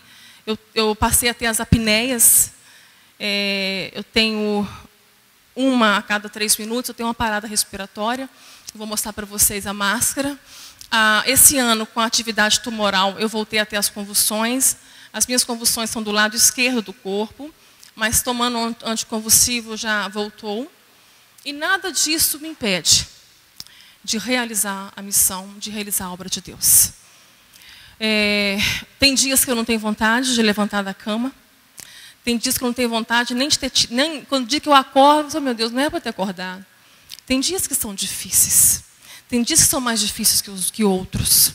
Eu passei a ter as apneias. Eu tenho uma a cada 3 minutos, eu tenho uma parada respiratória. Eu vou mostrar para vocês a máscara. Esse ano, com a atividade tumoral, eu voltei a ter as convulsões. As minhas convulsões são do lado esquerdo do corpo, mas tomando anticonvulsivo já voltou. E nada disso me impede de realizar a missão, de realizar a obra de Deus. Tem dias que eu não tenho vontade de levantar da cama. Tem dias que eu não tenho vontade nem de ter... Quando o dia que eu acordo, meu Deus, não é para ter acordado. Tem dias que são difíceis. Tem dias que são mais difíceis que outros.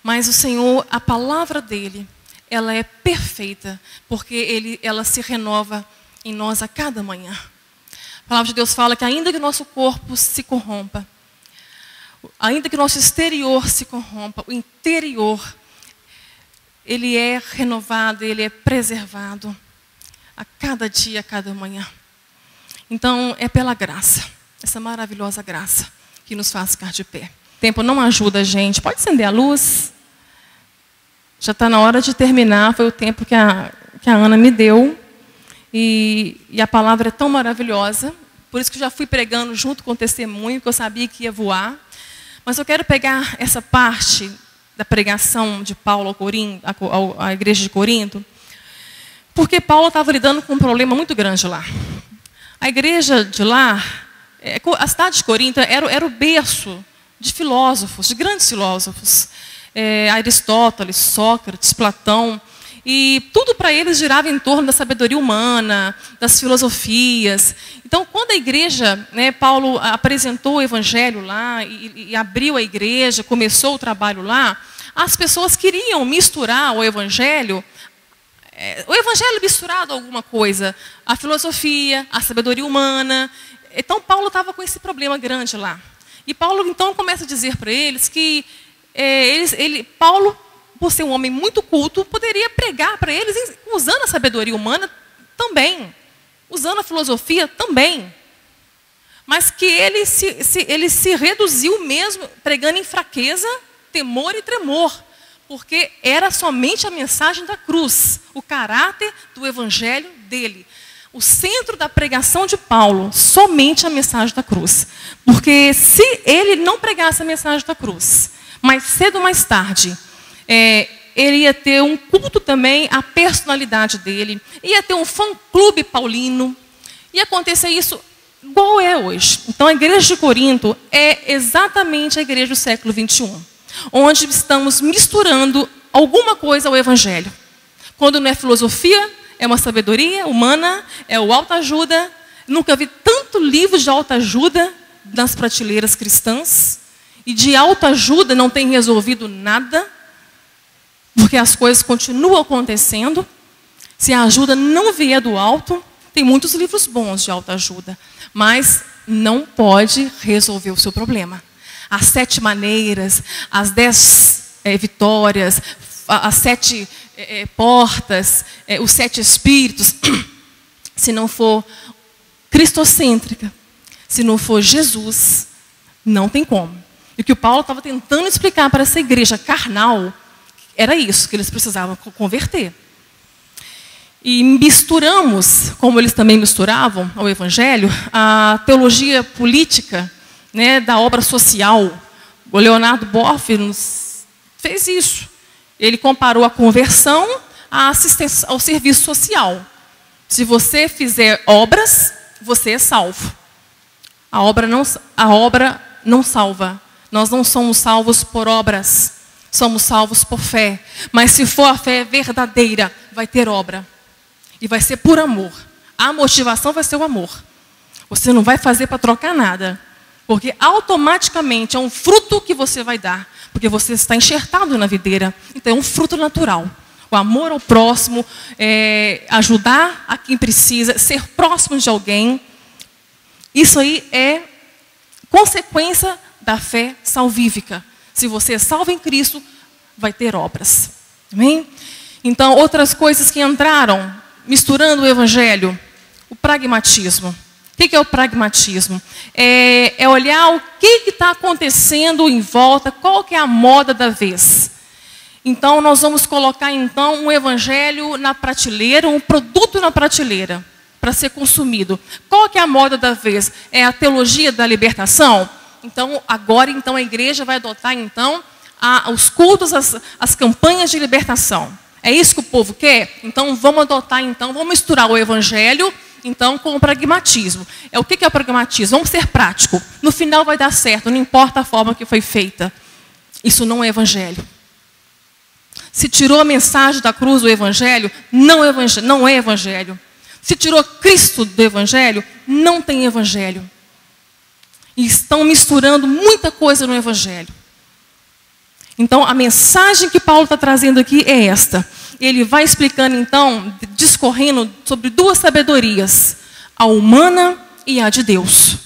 Mas o Senhor, a palavra dEle, ela é perfeita, porque ela se renova em nós a cada manhã. A palavra de Deus fala que ainda que o nosso corpo se corrompa, ainda que o nosso exterior se corrompa, o interior, ele é renovado, ele é preservado a cada dia, a cada manhã. Então, é pela graça, essa maravilhosa graça, que nos faz ficar de pé. O tempo não ajuda a gente. Pode acender a luz? Já está na hora de terminar, foi o tempo que a Ana me deu. E a palavra é tão maravilhosa, por isso que eu já fui pregando junto com o testemunho, que eu sabia que ia voar. Mas eu quero pegar essa parte da pregação de Paulo à igreja de Corinto, porque Paulo estava lidando com um problema muito grande lá. A igreja de lá, a cidade de Corinto era o berço de filósofos, de grandes filósofos. Aristóteles, Sócrates, Platão. E tudo para eles girava em torno da sabedoria humana, das filosofias. Então, quando a igreja, Paulo apresentou o evangelho lá e abriu a igreja, começou o trabalho lá, as pessoas queriam misturar o evangelho misturado a alguma coisa, a filosofia, a sabedoria humana. Então, Paulo estava com esse problema grande lá. E Paulo, então, começa a dizer para eles que Paulo, por ser um homem muito culto, poderia pregar para eles usando a sabedoria humana também, usando a filosofia também. Mas que ele se reduziu mesmo, pregando em fraqueza, temor e tremor, porque era somente a mensagem da cruz, o caráter do evangelho dele. O centro da pregação de Paulo, somente a mensagem da cruz. Porque se ele não pregasse a mensagem da cruz, mais cedo ou mais tarde, ele ia ter um culto também à personalidade dele, ia ter um fã-clube paulino, ia acontecer isso igual é hoje. Então a igreja de Corinto é exatamente a igreja do século 21, onde estamos misturando alguma coisa ao evangelho. Quando não é filosofia, é uma sabedoria humana, é o autoajuda. Nunca vi tanto livro de autoajuda nas prateleiras cristãs. E de autoajuda não tem resolvido nada, porque as coisas continuam acontecendo. Se a ajuda não vier do alto, tem muitos livros bons de autoajuda, mas não pode resolver o seu problema. As 7 maneiras, as 10 vitórias, as 7 portas, os 7 espíritos, se não for cristocêntrica, se não for Jesus, não tem como. E o que o Paulo estava tentando explicar para essa igreja carnal, era isso, que eles precisavam converter. E misturamos, como eles também misturavam ao evangelho, a teologia política, da obra social. O Leonardo Boff fez isso. Ele comparou a conversão à assistência ao serviço social. Se você fizer obras, você é salvo. A obra não salva. Nós não somos salvos por obras, somos salvos por fé. Mas se for a fé verdadeira, vai ter obra. E vai ser por amor. A motivação vai ser o amor. Você não vai fazer para trocar nada. Porque automaticamente é um fruto que você vai dar. Porque você está enxertado na videira. Então é um fruto natural. O amor ao próximo, ajudar a quem precisa, ser próximo de alguém. Isso aí é consequência da fé salvífica. Se você é salvo em Cristo, vai ter obras. Amém? Então, outras coisas que entraram, misturando o evangelho, o pragmatismo. O que é o pragmatismo? É olhar o que está acontecendo em volta, qual que é a moda da vez. Então, nós vamos colocar, então, um evangelho na prateleira, um produto na prateleira, para ser consumido. Qual que é a moda da vez? É a teologia da libertação? Então, agora, então, a igreja vai adotar, então, os cultos, as campanhas de libertação. É isso que o povo quer? Então, vamos adotar, então, vamos misturar o evangelho, então, com o pragmatismo. O que é o pragmatismo? Vamos ser prático. No final vai dar certo, não importa a forma que foi feita. Isso não é evangelho. Se tirou a mensagem da cruz do evangelho, não é evangelho. Se tirou Cristo do evangelho, não tem evangelho. E estão misturando muita coisa no evangelho. Então, a mensagem que Paulo está trazendo aqui é esta. Ele vai explicando, então, discorrendo sobre duas sabedorias, a humana e a de Deus.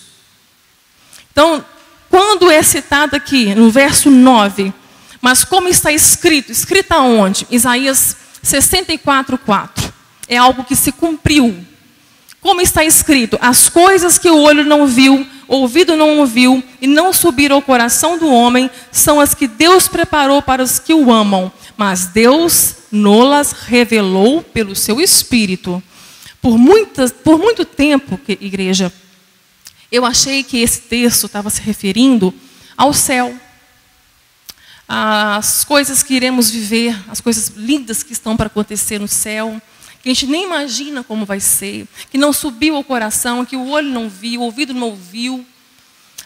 Então, quando é citado aqui, no verso 9, mas como está escrito? Escrito aonde? Isaías 64:4. É algo que se cumpriu. Como está escrito? As coisas que o olho não viu, ouvido não ouviu, e não subiram ao coração do homem, são as que Deus preparou para os que o amam. Mas Deus nolas revelou pelo seu Espírito. Por muito tempo, igreja, eu achei que esse texto estava se referindo ao céu. As coisas que iremos viver, as coisas lindas que estão para acontecer no céu, que a gente nem imagina como vai ser, que não subiu ao coração, que o olho não viu, o ouvido não ouviu.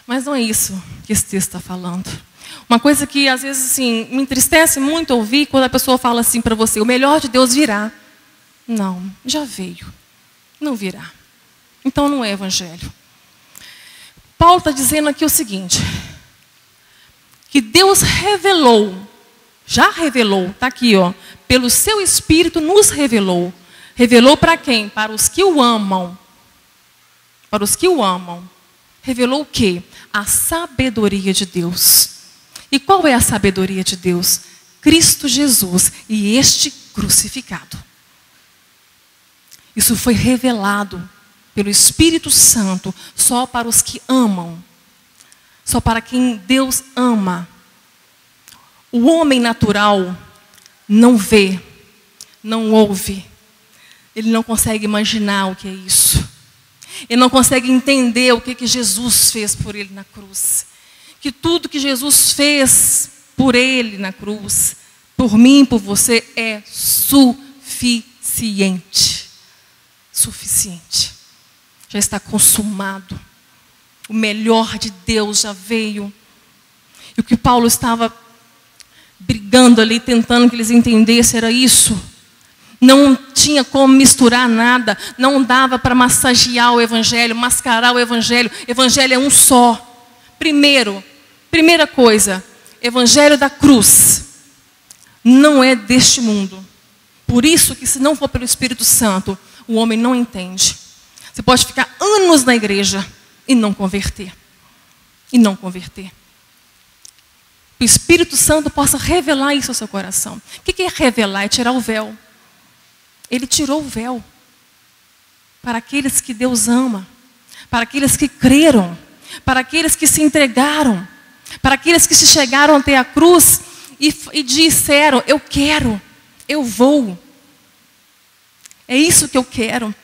Mas não é isso que esse texto está falando. Uma coisa que às vezes assim, me entristece muito ouvir quando a pessoa fala assim para você, o melhor de Deus virá. Não, já veio. Não virá. Então não é evangelho. Paulo está dizendo aqui o seguinte, que Deus revelou, já revelou, está aqui, ó, pelo seu Espírito nos revelou. Revelou para quem? Para os que o amam. Para os que o amam. Revelou o quê? A sabedoria de Deus. E qual é a sabedoria de Deus? Cristo Jesus e este crucificado. Isso foi revelado pelo Espírito Santo só para os que amam. Só para quem Deus ama. O homem natural não vê, não ouve. Ele não consegue imaginar o que é isso. Ele não consegue entender o que Jesus fez por ele na cruz. Que tudo que Jesus fez por ele na cruz, por mim, por você, é suficiente. Suficiente. Já está consumado. O melhor de Deus já veio. E o que Paulo estava brigando ali, tentando que eles entendessem, era isso. Não tinha como misturar nada. Não dava para massagear o evangelho, mascarar o evangelho. O evangelho é um só. Primeira coisa, evangelho da cruz. Não é deste mundo. Por isso que se não for pelo Espírito Santo, o homem não entende. Você pode ficar anos na igreja e não converter. E não converter. O Espírito Santo possa revelar isso ao seu coração. O que é revelar? É tirar o véu. Ele tirou o véu. Para aqueles que Deus ama. Para aqueles que creram. Para aqueles que se entregaram. Para aqueles que se chegaram até a cruz e disseram, eu quero, eu vou. É isso que eu quero.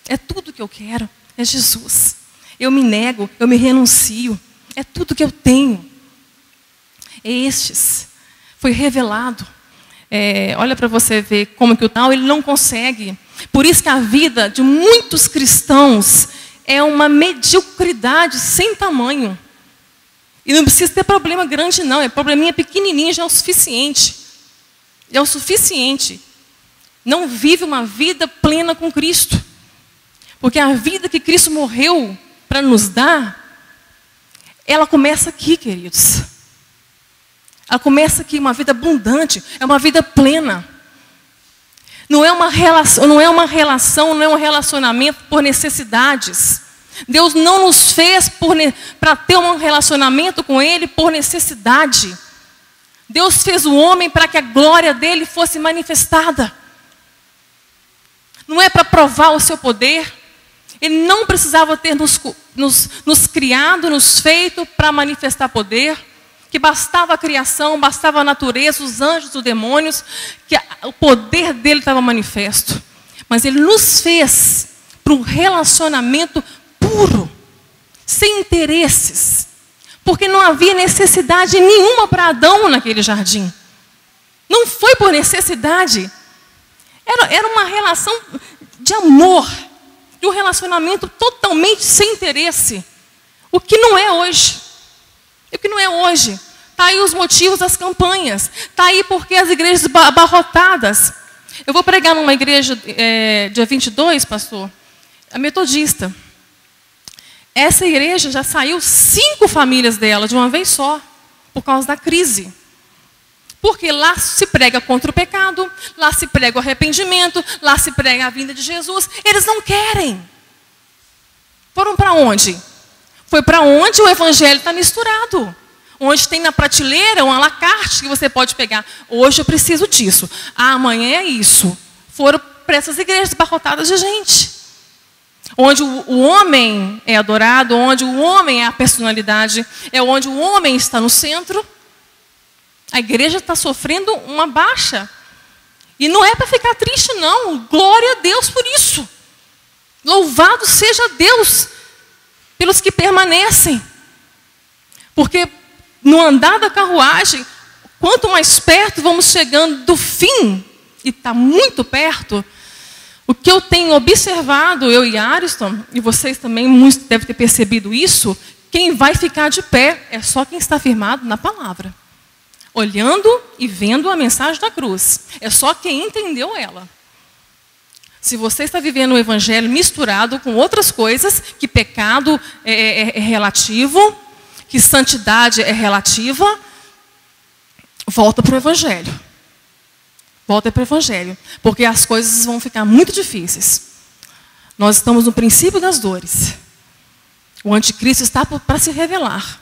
É tudo que eu quero. É Jesus. Eu me nego, eu me renuncio. É tudo que eu tenho. Estes foi revelado. Olha para você ver como que o tal, ele não consegue. Por isso que a vida de muitos cristãos é uma mediocridade sem tamanho. E não precisa ter problema grande não, é probleminha pequenininho, já é o suficiente. É o suficiente. Não vive uma vida plena com Cristo. Porque a vida que Cristo morreu para nos dar, ela começa aqui, queridos. Ela começa aqui, uma vida abundante, é uma vida plena. Não é um relacionamento por necessidades. Deus não nos fez para ter um relacionamento com Ele por necessidade. Deus fez o homem para que a glória dele fosse manifestada. Não é para provar o seu poder. Ele não precisava ter nos criado, nos feito para manifestar poder. Que bastava a criação, bastava a natureza, os anjos, os demônios, que o poder dele estava manifesto. Mas ele nos fez para um relacionamento puro, sem interesses. Porque não havia necessidade nenhuma para Adão naquele jardim. Não foi por necessidade. Era uma relação de amor, de um relacionamento totalmente sem interesse. O que não é hoje. O que não é hoje. Está aí os motivos das campanhas. Está aí porque as igrejas abarrotadas. Eu vou pregar numa igreja dia 22, pastor, a metodista. Essa igreja já saiu 5 famílias dela de uma vez só, por causa da crise. Porque lá se prega contra o pecado, lá se prega o arrependimento, lá se prega a vinda de Jesus. Eles não querem. Foram para onde? Foi para onde o evangelho está misturado. Onde tem na prateleira um à la carte que você pode pegar. Hoje eu preciso disso. Amanhã é isso. Foram para essas igrejas abarrotadas de gente. Onde o homem é adorado, onde o homem é a personalidade, é onde o homem está no centro. A igreja está sofrendo uma baixa. E não é para ficar triste, não. Glória a Deus por isso. Louvado seja Deus pelos que permanecem. Porque no andar da carruagem, quanto mais perto vamos chegando do fim, e está muito perto, o que eu tenho observado, eu e Ariston, e vocês também muitos devem ter percebido isso, quem vai ficar de pé é só quem está firmado na palavra. Olhando e vendo a mensagem da cruz. É só quem entendeu ela. Se você está vivendo o evangelho misturado com outras coisas, que pecado é relativo, que santidade é relativa, volta para o evangelho. Volta para o evangelho. Porque as coisas vão ficar muito difíceis. Nós estamos no princípio das dores. O anticristo está para se revelar.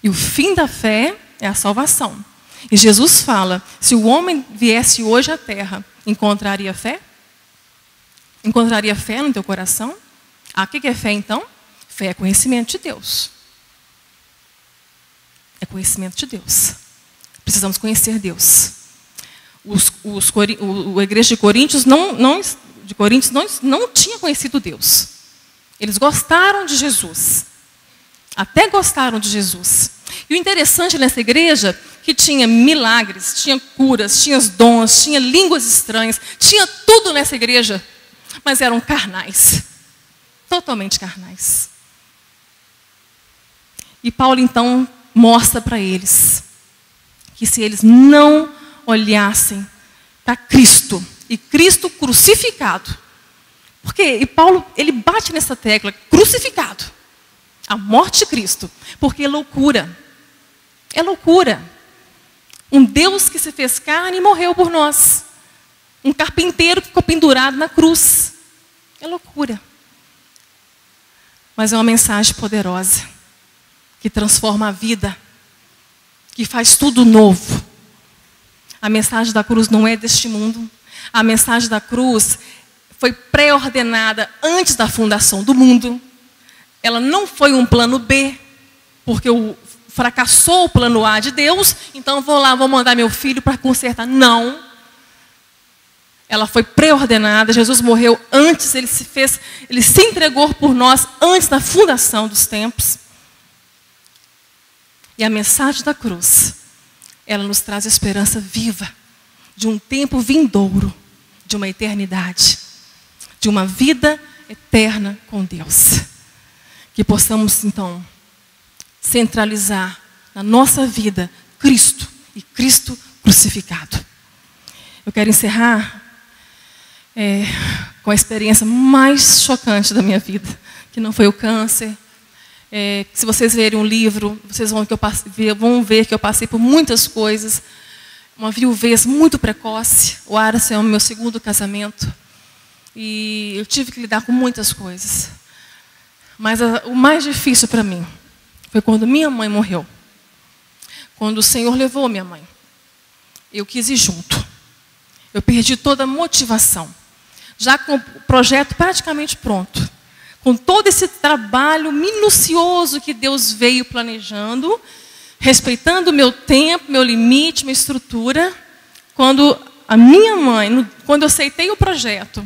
E o fim da fé é a salvação. E Jesus fala, se o homem viesse hoje à terra, encontraria fé? Encontraria fé no teu coração? O que é fé então? Fé é conhecimento de Deus. É conhecimento de Deus. Precisamos conhecer Deus. A igreja de Coríntios não tinha conhecido Deus. Eles gostaram de Jesus. Até gostaram de Jesus. E o interessante nessa igreja, que tinha milagres, tinha curas, tinha dons, tinha línguas estranhas, tinha tudo nessa igreja, mas eram carnais. Totalmente carnais. E Paulo então mostra para eles que se eles não olhassem para Cristo, e Cristo crucificado, porque Paulo ele bate nessa tecla, crucificado, a morte de Cristo, porque é loucura. É loucura. Um Deus que se fez carne e morreu por nós. Um carpinteiro que ficou pendurado na cruz. É loucura. Mas é uma mensagem poderosa, que transforma a vida, que faz tudo novo. A mensagem da cruz não é deste mundo. A mensagem da cruz foi pré-ordenada antes da fundação do mundo. Ela não foi um plano B, porque fracassou o plano A de Deus, então vou mandar meu filho para consertar. Não. Ela foi pré-ordenada, Jesus morreu antes, ele se entregou por nós antes da fundação dos tempos. E a mensagem da cruz, ela nos traz esperança viva, de um tempo vindouro, de uma eternidade, de uma vida eterna com Deus. Que possamos, então, centralizar na nossa vida Cristo e Cristo crucificado. Eu quero encerrar com a experiência mais chocante da minha vida, que não foi o câncer. Se vocês lerem um livro, vocês vão ver que eu passei por muitas coisas. Uma viuvez muito precoce. O Aras é o meu segundo casamento. E eu tive que lidar com muitas coisas. Mas o mais difícil para mim foi quando minha mãe morreu. Quando o Senhor levou minha mãe. Eu quis ir junto. Eu perdi toda a motivação. Já com o projeto praticamente pronto. Com todo esse trabalho minucioso que Deus veio planejando, respeitando o meu tempo, meu limite, minha estrutura. Quando a minha mãe, quando eu aceitei o projeto,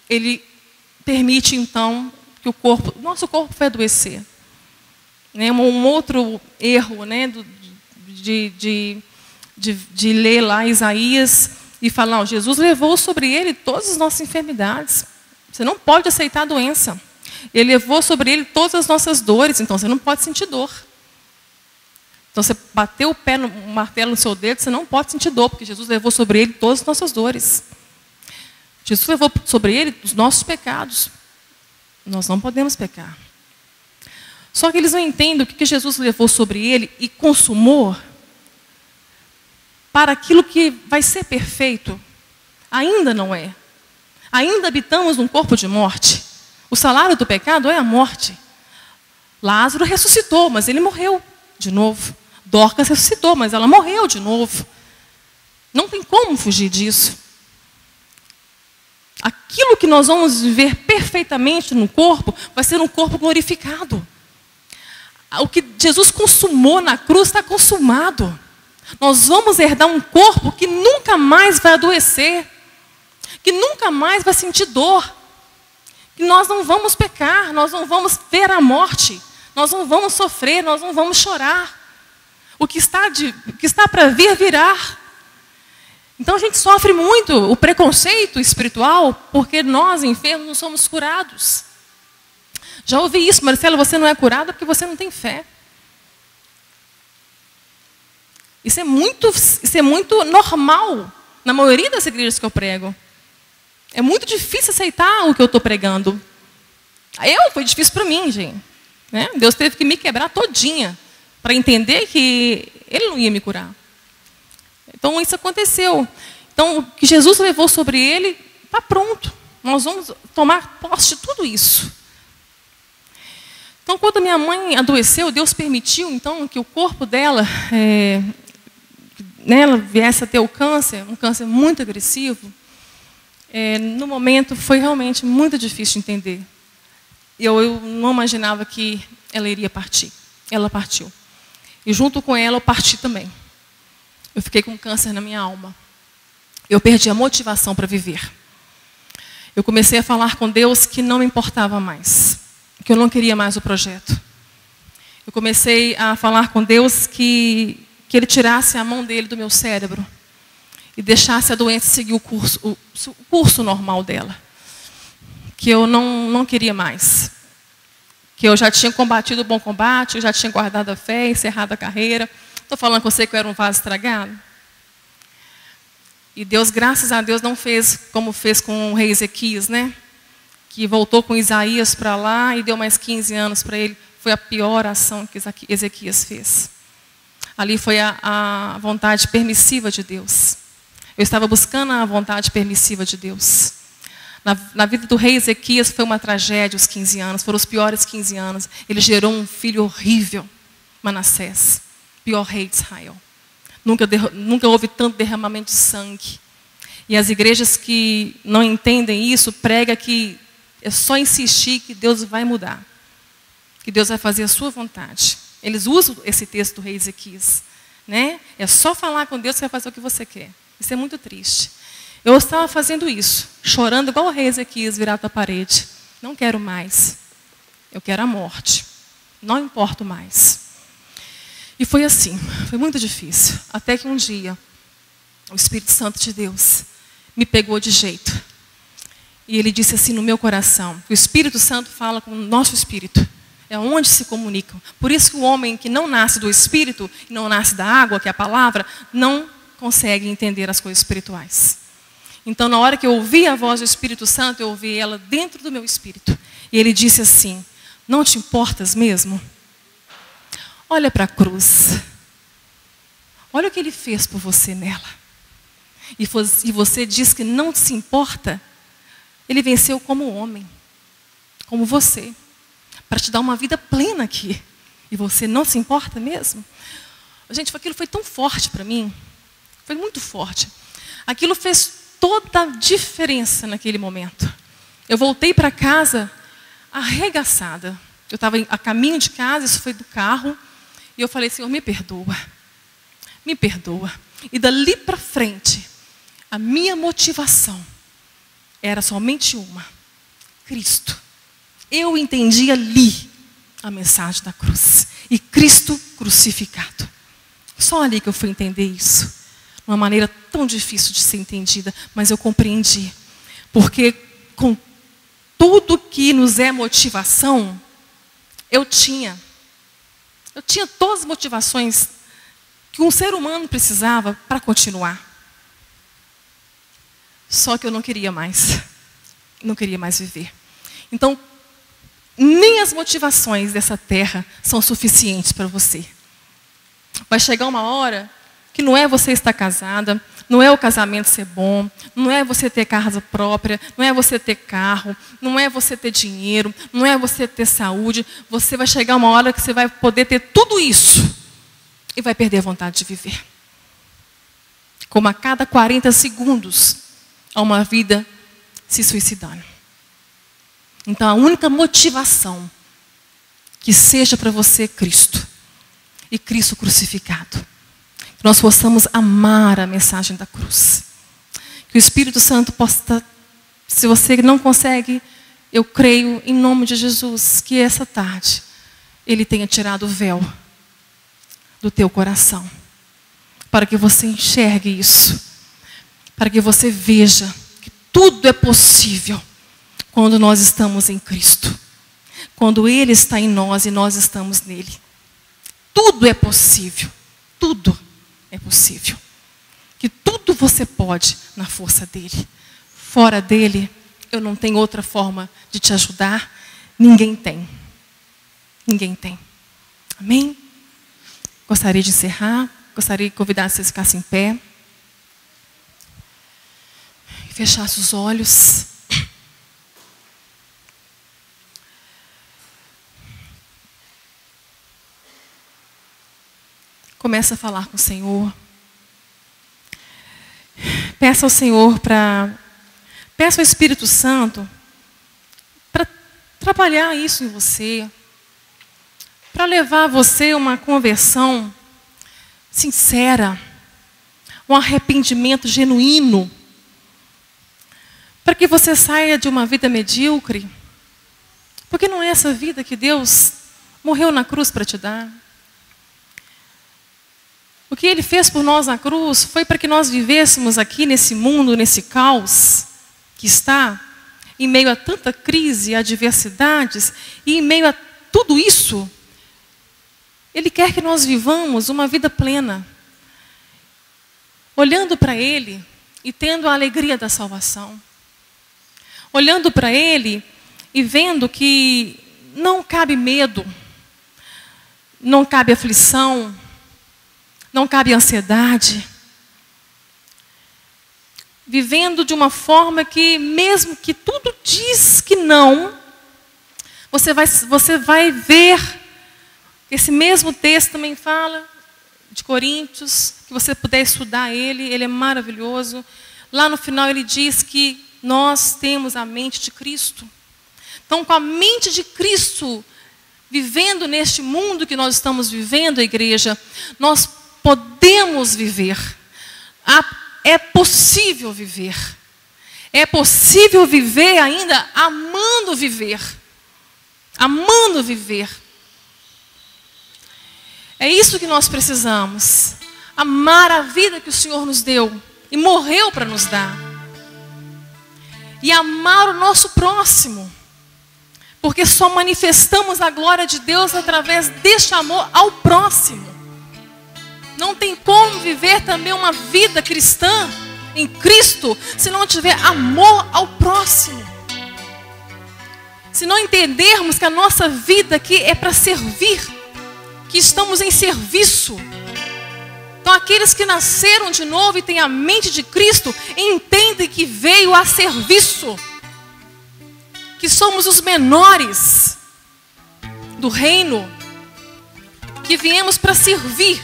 Ele permite então que o nosso corpo vai adoecer. Né? Um outro erro, né, de ler lá Isaías e falar, não, Jesus levou sobre Ele todas as nossas enfermidades. Você não pode aceitar a doença. Ele levou sobre Ele todas as nossas dores, então você não pode sentir dor. Então você bateu o pé no martelo no seu dedo, você não pode sentir dor, porque Jesus levou sobre Ele todas as nossas dores. Jesus levou sobre Ele os nossos pecados. Nós não podemos pecar. Só que eles não entendem o que Jesus levou sobre Ele e consumou para aquilo que vai ser perfeito. Ainda não é. Ainda habitamos num corpo de morte. O salário do pecado é a morte. Lázaro ressuscitou, mas ele morreu de novo. Dorcas ressuscitou, mas ela morreu de novo. Não tem como fugir disso. Aquilo que nós vamos viver perfeitamente no corpo, vai ser um corpo glorificado. O que Jesus consumou na cruz está consumado. Nós vamos herdar um corpo que nunca mais vai adoecer, que nunca mais vai sentir dor, que nós não vamos pecar, nós não vamos ver a morte, nós não vamos sofrer, nós não vamos chorar. O que está para vir, virá. Então a gente sofre muito o preconceito espiritual, porque nós, enfermos, não somos curados. Já ouvi isso, Marcelo, você não é curada porque você não tem fé. Isso é muito normal na maioria das igrejas que eu prego. É muito difícil aceitar o que eu estou pregando. Foi difícil para mim, gente. Né? Deus teve que me quebrar todinha para entender que Ele não ia me curar. Então isso aconteceu. Então o que Jesus levou sobre Ele está pronto. Nós vamos tomar posse de tudo isso. Então quando minha mãe adoeceu, Deus permitiu então que o corpo dela ela viesse a ter o câncer, um câncer muito agressivo. No momento foi realmente muito difícil de entender. Eu não imaginava que ela iria partir. Ela partiu. E junto com ela eu parti também. Eu fiquei com câncer na minha alma. Eu perdi a motivação para viver. Eu comecei a falar com Deus que não me importava mais. Que eu não queria mais o projeto. Eu comecei a falar com Deus que Ele tirasse a mão dele do meu cérebro. E deixasse a doença seguir o curso normal dela. Que eu não queria mais. Que eu já tinha combatido o bom combate, eu já tinha guardado a fé, encerrado a carreira. Estou falando com você que eu era um vaso estragado? E Deus, graças a Deus, não fez como fez com o rei Ezequias, né? Que voltou com Isaías para lá e deu mais 15 anos para ele. Foi a pior ação que Ezequias fez. Ali foi a vontade permissiva de Deus. Eu estava buscando a vontade permissiva de Deus. Na vida do rei Ezequias foi uma tragédia os 15 anos. Foram os piores 15 anos. Ele gerou um filho horrível, Manassés. Pior rei de Israel. Nunca houve tanto derramamento de sangue. E as igrejas que não entendem isso, pregam que é só insistir que Deus vai mudar. Que Deus vai fazer a sua vontade. Eles usam esse texto do rei Ezequias. Né? É só falar com Deus que vai fazer o que você quer. Isso é muito triste. Eu estava fazendo isso, chorando igual o rei Ezequias virado para a parede. Não quero mais. Eu quero a morte. Não importo mais. E foi assim, foi muito difícil. Até que um dia, o Espírito Santo de Deus me pegou de jeito. E ele disse assim no meu coração, o Espírito Santo fala com o nosso espírito. É onde se comunicam. Por isso que o homem que não nasce do Espírito, não nasce da água, que é a palavra, não consegue entender as coisas espirituais. Então, na hora que eu ouvi a voz do Espírito Santo, eu ouvi ela dentro do meu espírito. E ele disse assim, não te importas mesmo? Olha para a cruz. Olha o que ele fez por você nela. E você diz que não se importa? Ele venceu como homem, como você. para te dar uma vida plena aqui. E você não se importa mesmo? Gente, aquilo foi tão forte para mim. Foi muito forte. Aquilo fez toda a diferença naquele momento. Eu voltei para casa arregaçada. Eu estava a caminho de casa, isso foi do carro. E eu falei, Senhor, me perdoa. Me perdoa. E dali para frente, a minha motivação era somente uma: Cristo. Eu entendi ali a mensagem da cruz. E Cristo crucificado. Só ali que eu fui entender isso. De uma maneira tão difícil de ser entendida. Mas eu compreendi. Porque com tudo que nos é motivação, eu tinha todas as motivações que um ser humano precisava para continuar. Só que eu não queria mais. Não queria mais viver. Então, nem as motivações dessa terra são suficientes para você. Vai chegar uma hora que não é você estar casada, não é o casamento ser bom, não é você ter casa própria, não é você ter carro, não é você ter dinheiro, não é você ter saúde. Você vai chegar uma hora que você vai poder ter tudo isso e vai perder a vontade de viver. Como a cada 40 segundos há uma vida se suicidando. Então a única motivação que seja para você Cristo e Cristo crucificado. Que nós possamos amar a mensagem da cruz. Que o Espírito Santo possa, se você não consegue, eu creio em nome de Jesus, que essa tarde Ele tenha tirado o véu do teu coração. Para que você enxergue isso. Para que você veja que tudo é possível quando nós estamos em Cristo. Quando Ele está em nós e nós estamos nele. Tudo é possível. Tudo é possível. Que tudo você pode na força dele. Fora dele, eu não tenho outra forma de te ajudar. Ninguém tem. Ninguém tem. Amém? Gostaria de encerrar. Gostaria de convidar vocês a ficarem em pé. Fechasse os olhos. Começa a falar com o Senhor. Peça ao Senhor peça ao Espírito Santo para trabalhar isso em você. Para levar você a uma conversão sincera. Um arrependimento genuíno. Para que você saia de uma vida medíocre. Porque não é essa vida que Deus morreu na cruz para te dar. O que Ele fez por nós na cruz foi para que nós vivêssemos aqui nesse mundo, nesse caos que está, em meio a tanta crise, adversidades, e em meio a tudo isso, Ele quer que nós vivamos uma vida plena, olhando para Ele e tendo a alegria da salvação. Olhando para Ele e vendo que não cabe medo, não cabe aflição, não cabe ansiedade. Vivendo de uma forma que, mesmo que tudo diz que não, você vai ver, esse mesmo texto também fala de Coríntios, que você puder estudar ele é maravilhoso. Lá no final ele diz que nós temos a mente de Cristo. Então, com a mente de Cristo, vivendo neste mundo que nós estamos vivendo, a igreja, nós podemos viver. É possível viver. É possível viver ainda amando viver. Amando viver. É isso que nós precisamos. Amar a vida que o Senhor nos deu e morreu para nos dar. E amar o nosso próximo. Porque só manifestamos a glória de Deus através deste amor ao próximo. Não tem como viver também uma vida cristã em Cristo se não tiver amor ao próximo. Se não entendermos que a nossa vida aqui é para servir, que estamos em serviço. Então aqueles que nasceram de novo e têm a mente de Cristo, entendem que veio a serviço. Que somos os menores do reino, que viemos para servir.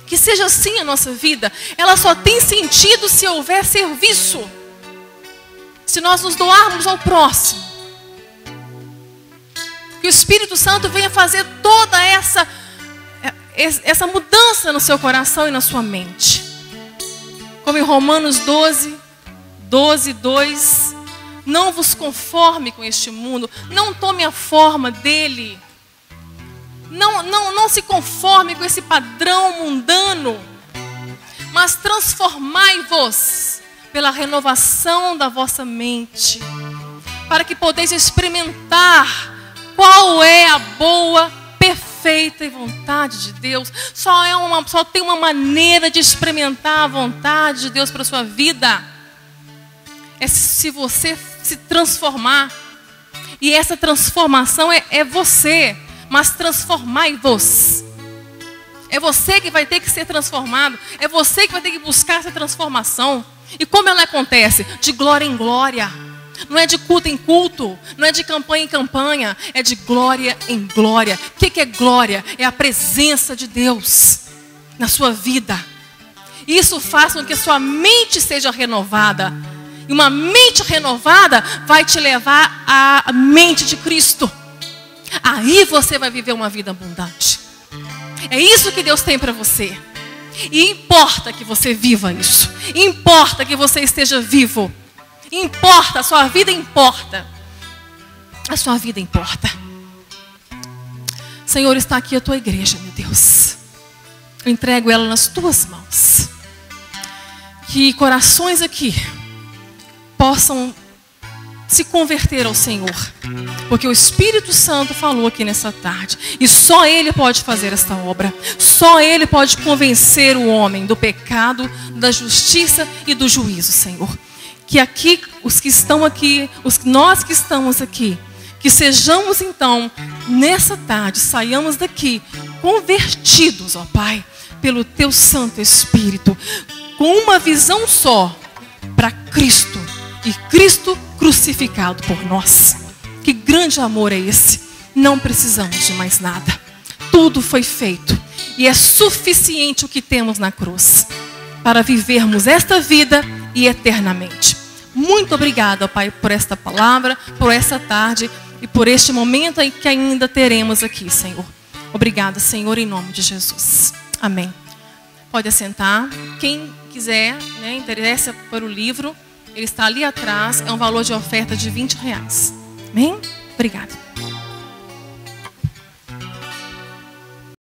Que seja assim a nossa vida. Ela só tem sentido se houver serviço. Se nós nos doarmos ao próximo. Que o Espírito Santo venha fazer toda essa mudança no seu coração e na sua mente. Como em Romanos 12, 2. Não vos conforme com este mundo. Não tome a forma dele. Não se conforme com esse padrão mundano. Mas transformai-vos pela renovação da vossa mente. Para que podeis experimentar qual é a boa, perfeita e vontade de Deus. Só tem uma maneira de experimentar a vontade de Deus para a sua vida. É se você se transformar. E essa transformação é você. Mas transformai-vos. É você que vai ter que ser transformado. É você que vai ter que buscar essa transformação. E como ela acontece? De glória em glória. Não é de culto em culto. Não é de campanha em campanha. É de glória em glória. O que é glória? É a presença de Deus na sua vida. Isso faz com que a sua mente seja renovada. E uma mente renovada vai te levar à mente de Cristo. Aí você vai viver uma vida abundante. É isso que Deus tem para você. E importa que você viva isso. Importa que você esteja vivo. Importa, a sua vida importa. A sua vida importa. Senhor, está aqui a tua igreja, meu Deus. Eu entrego ela nas tuas mãos. Que corações aqui possam se converter ao Senhor. Porque o Espírito Santo falou aqui nessa tarde. E só Ele pode fazer esta obra. Só Ele pode convencer o homem do pecado, da justiça e do juízo, Senhor. Que aqui, os que estão aqui, nós que estamos aqui, que sejamos então, nessa tarde, saiamos daqui convertidos, ó Pai, pelo Teu Santo Espírito. Com uma visão só para Cristo. E Cristo crucificado por nós. Que grande amor é esse? Não precisamos de mais nada. Tudo foi feito. E é suficiente o que temos na cruz. Para vivermos esta vida e eternamente. Muito obrigada, Pai, por esta palavra, por esta tarde e por este momento em que ainda teremos aqui, Senhor. Obrigada, Senhor, em nome de Jesus. Amém. Pode assentar. Quem quiser, interessa por o livro, ele está ali atrás, é um valor de oferta de R$20. Amém? Obrigada.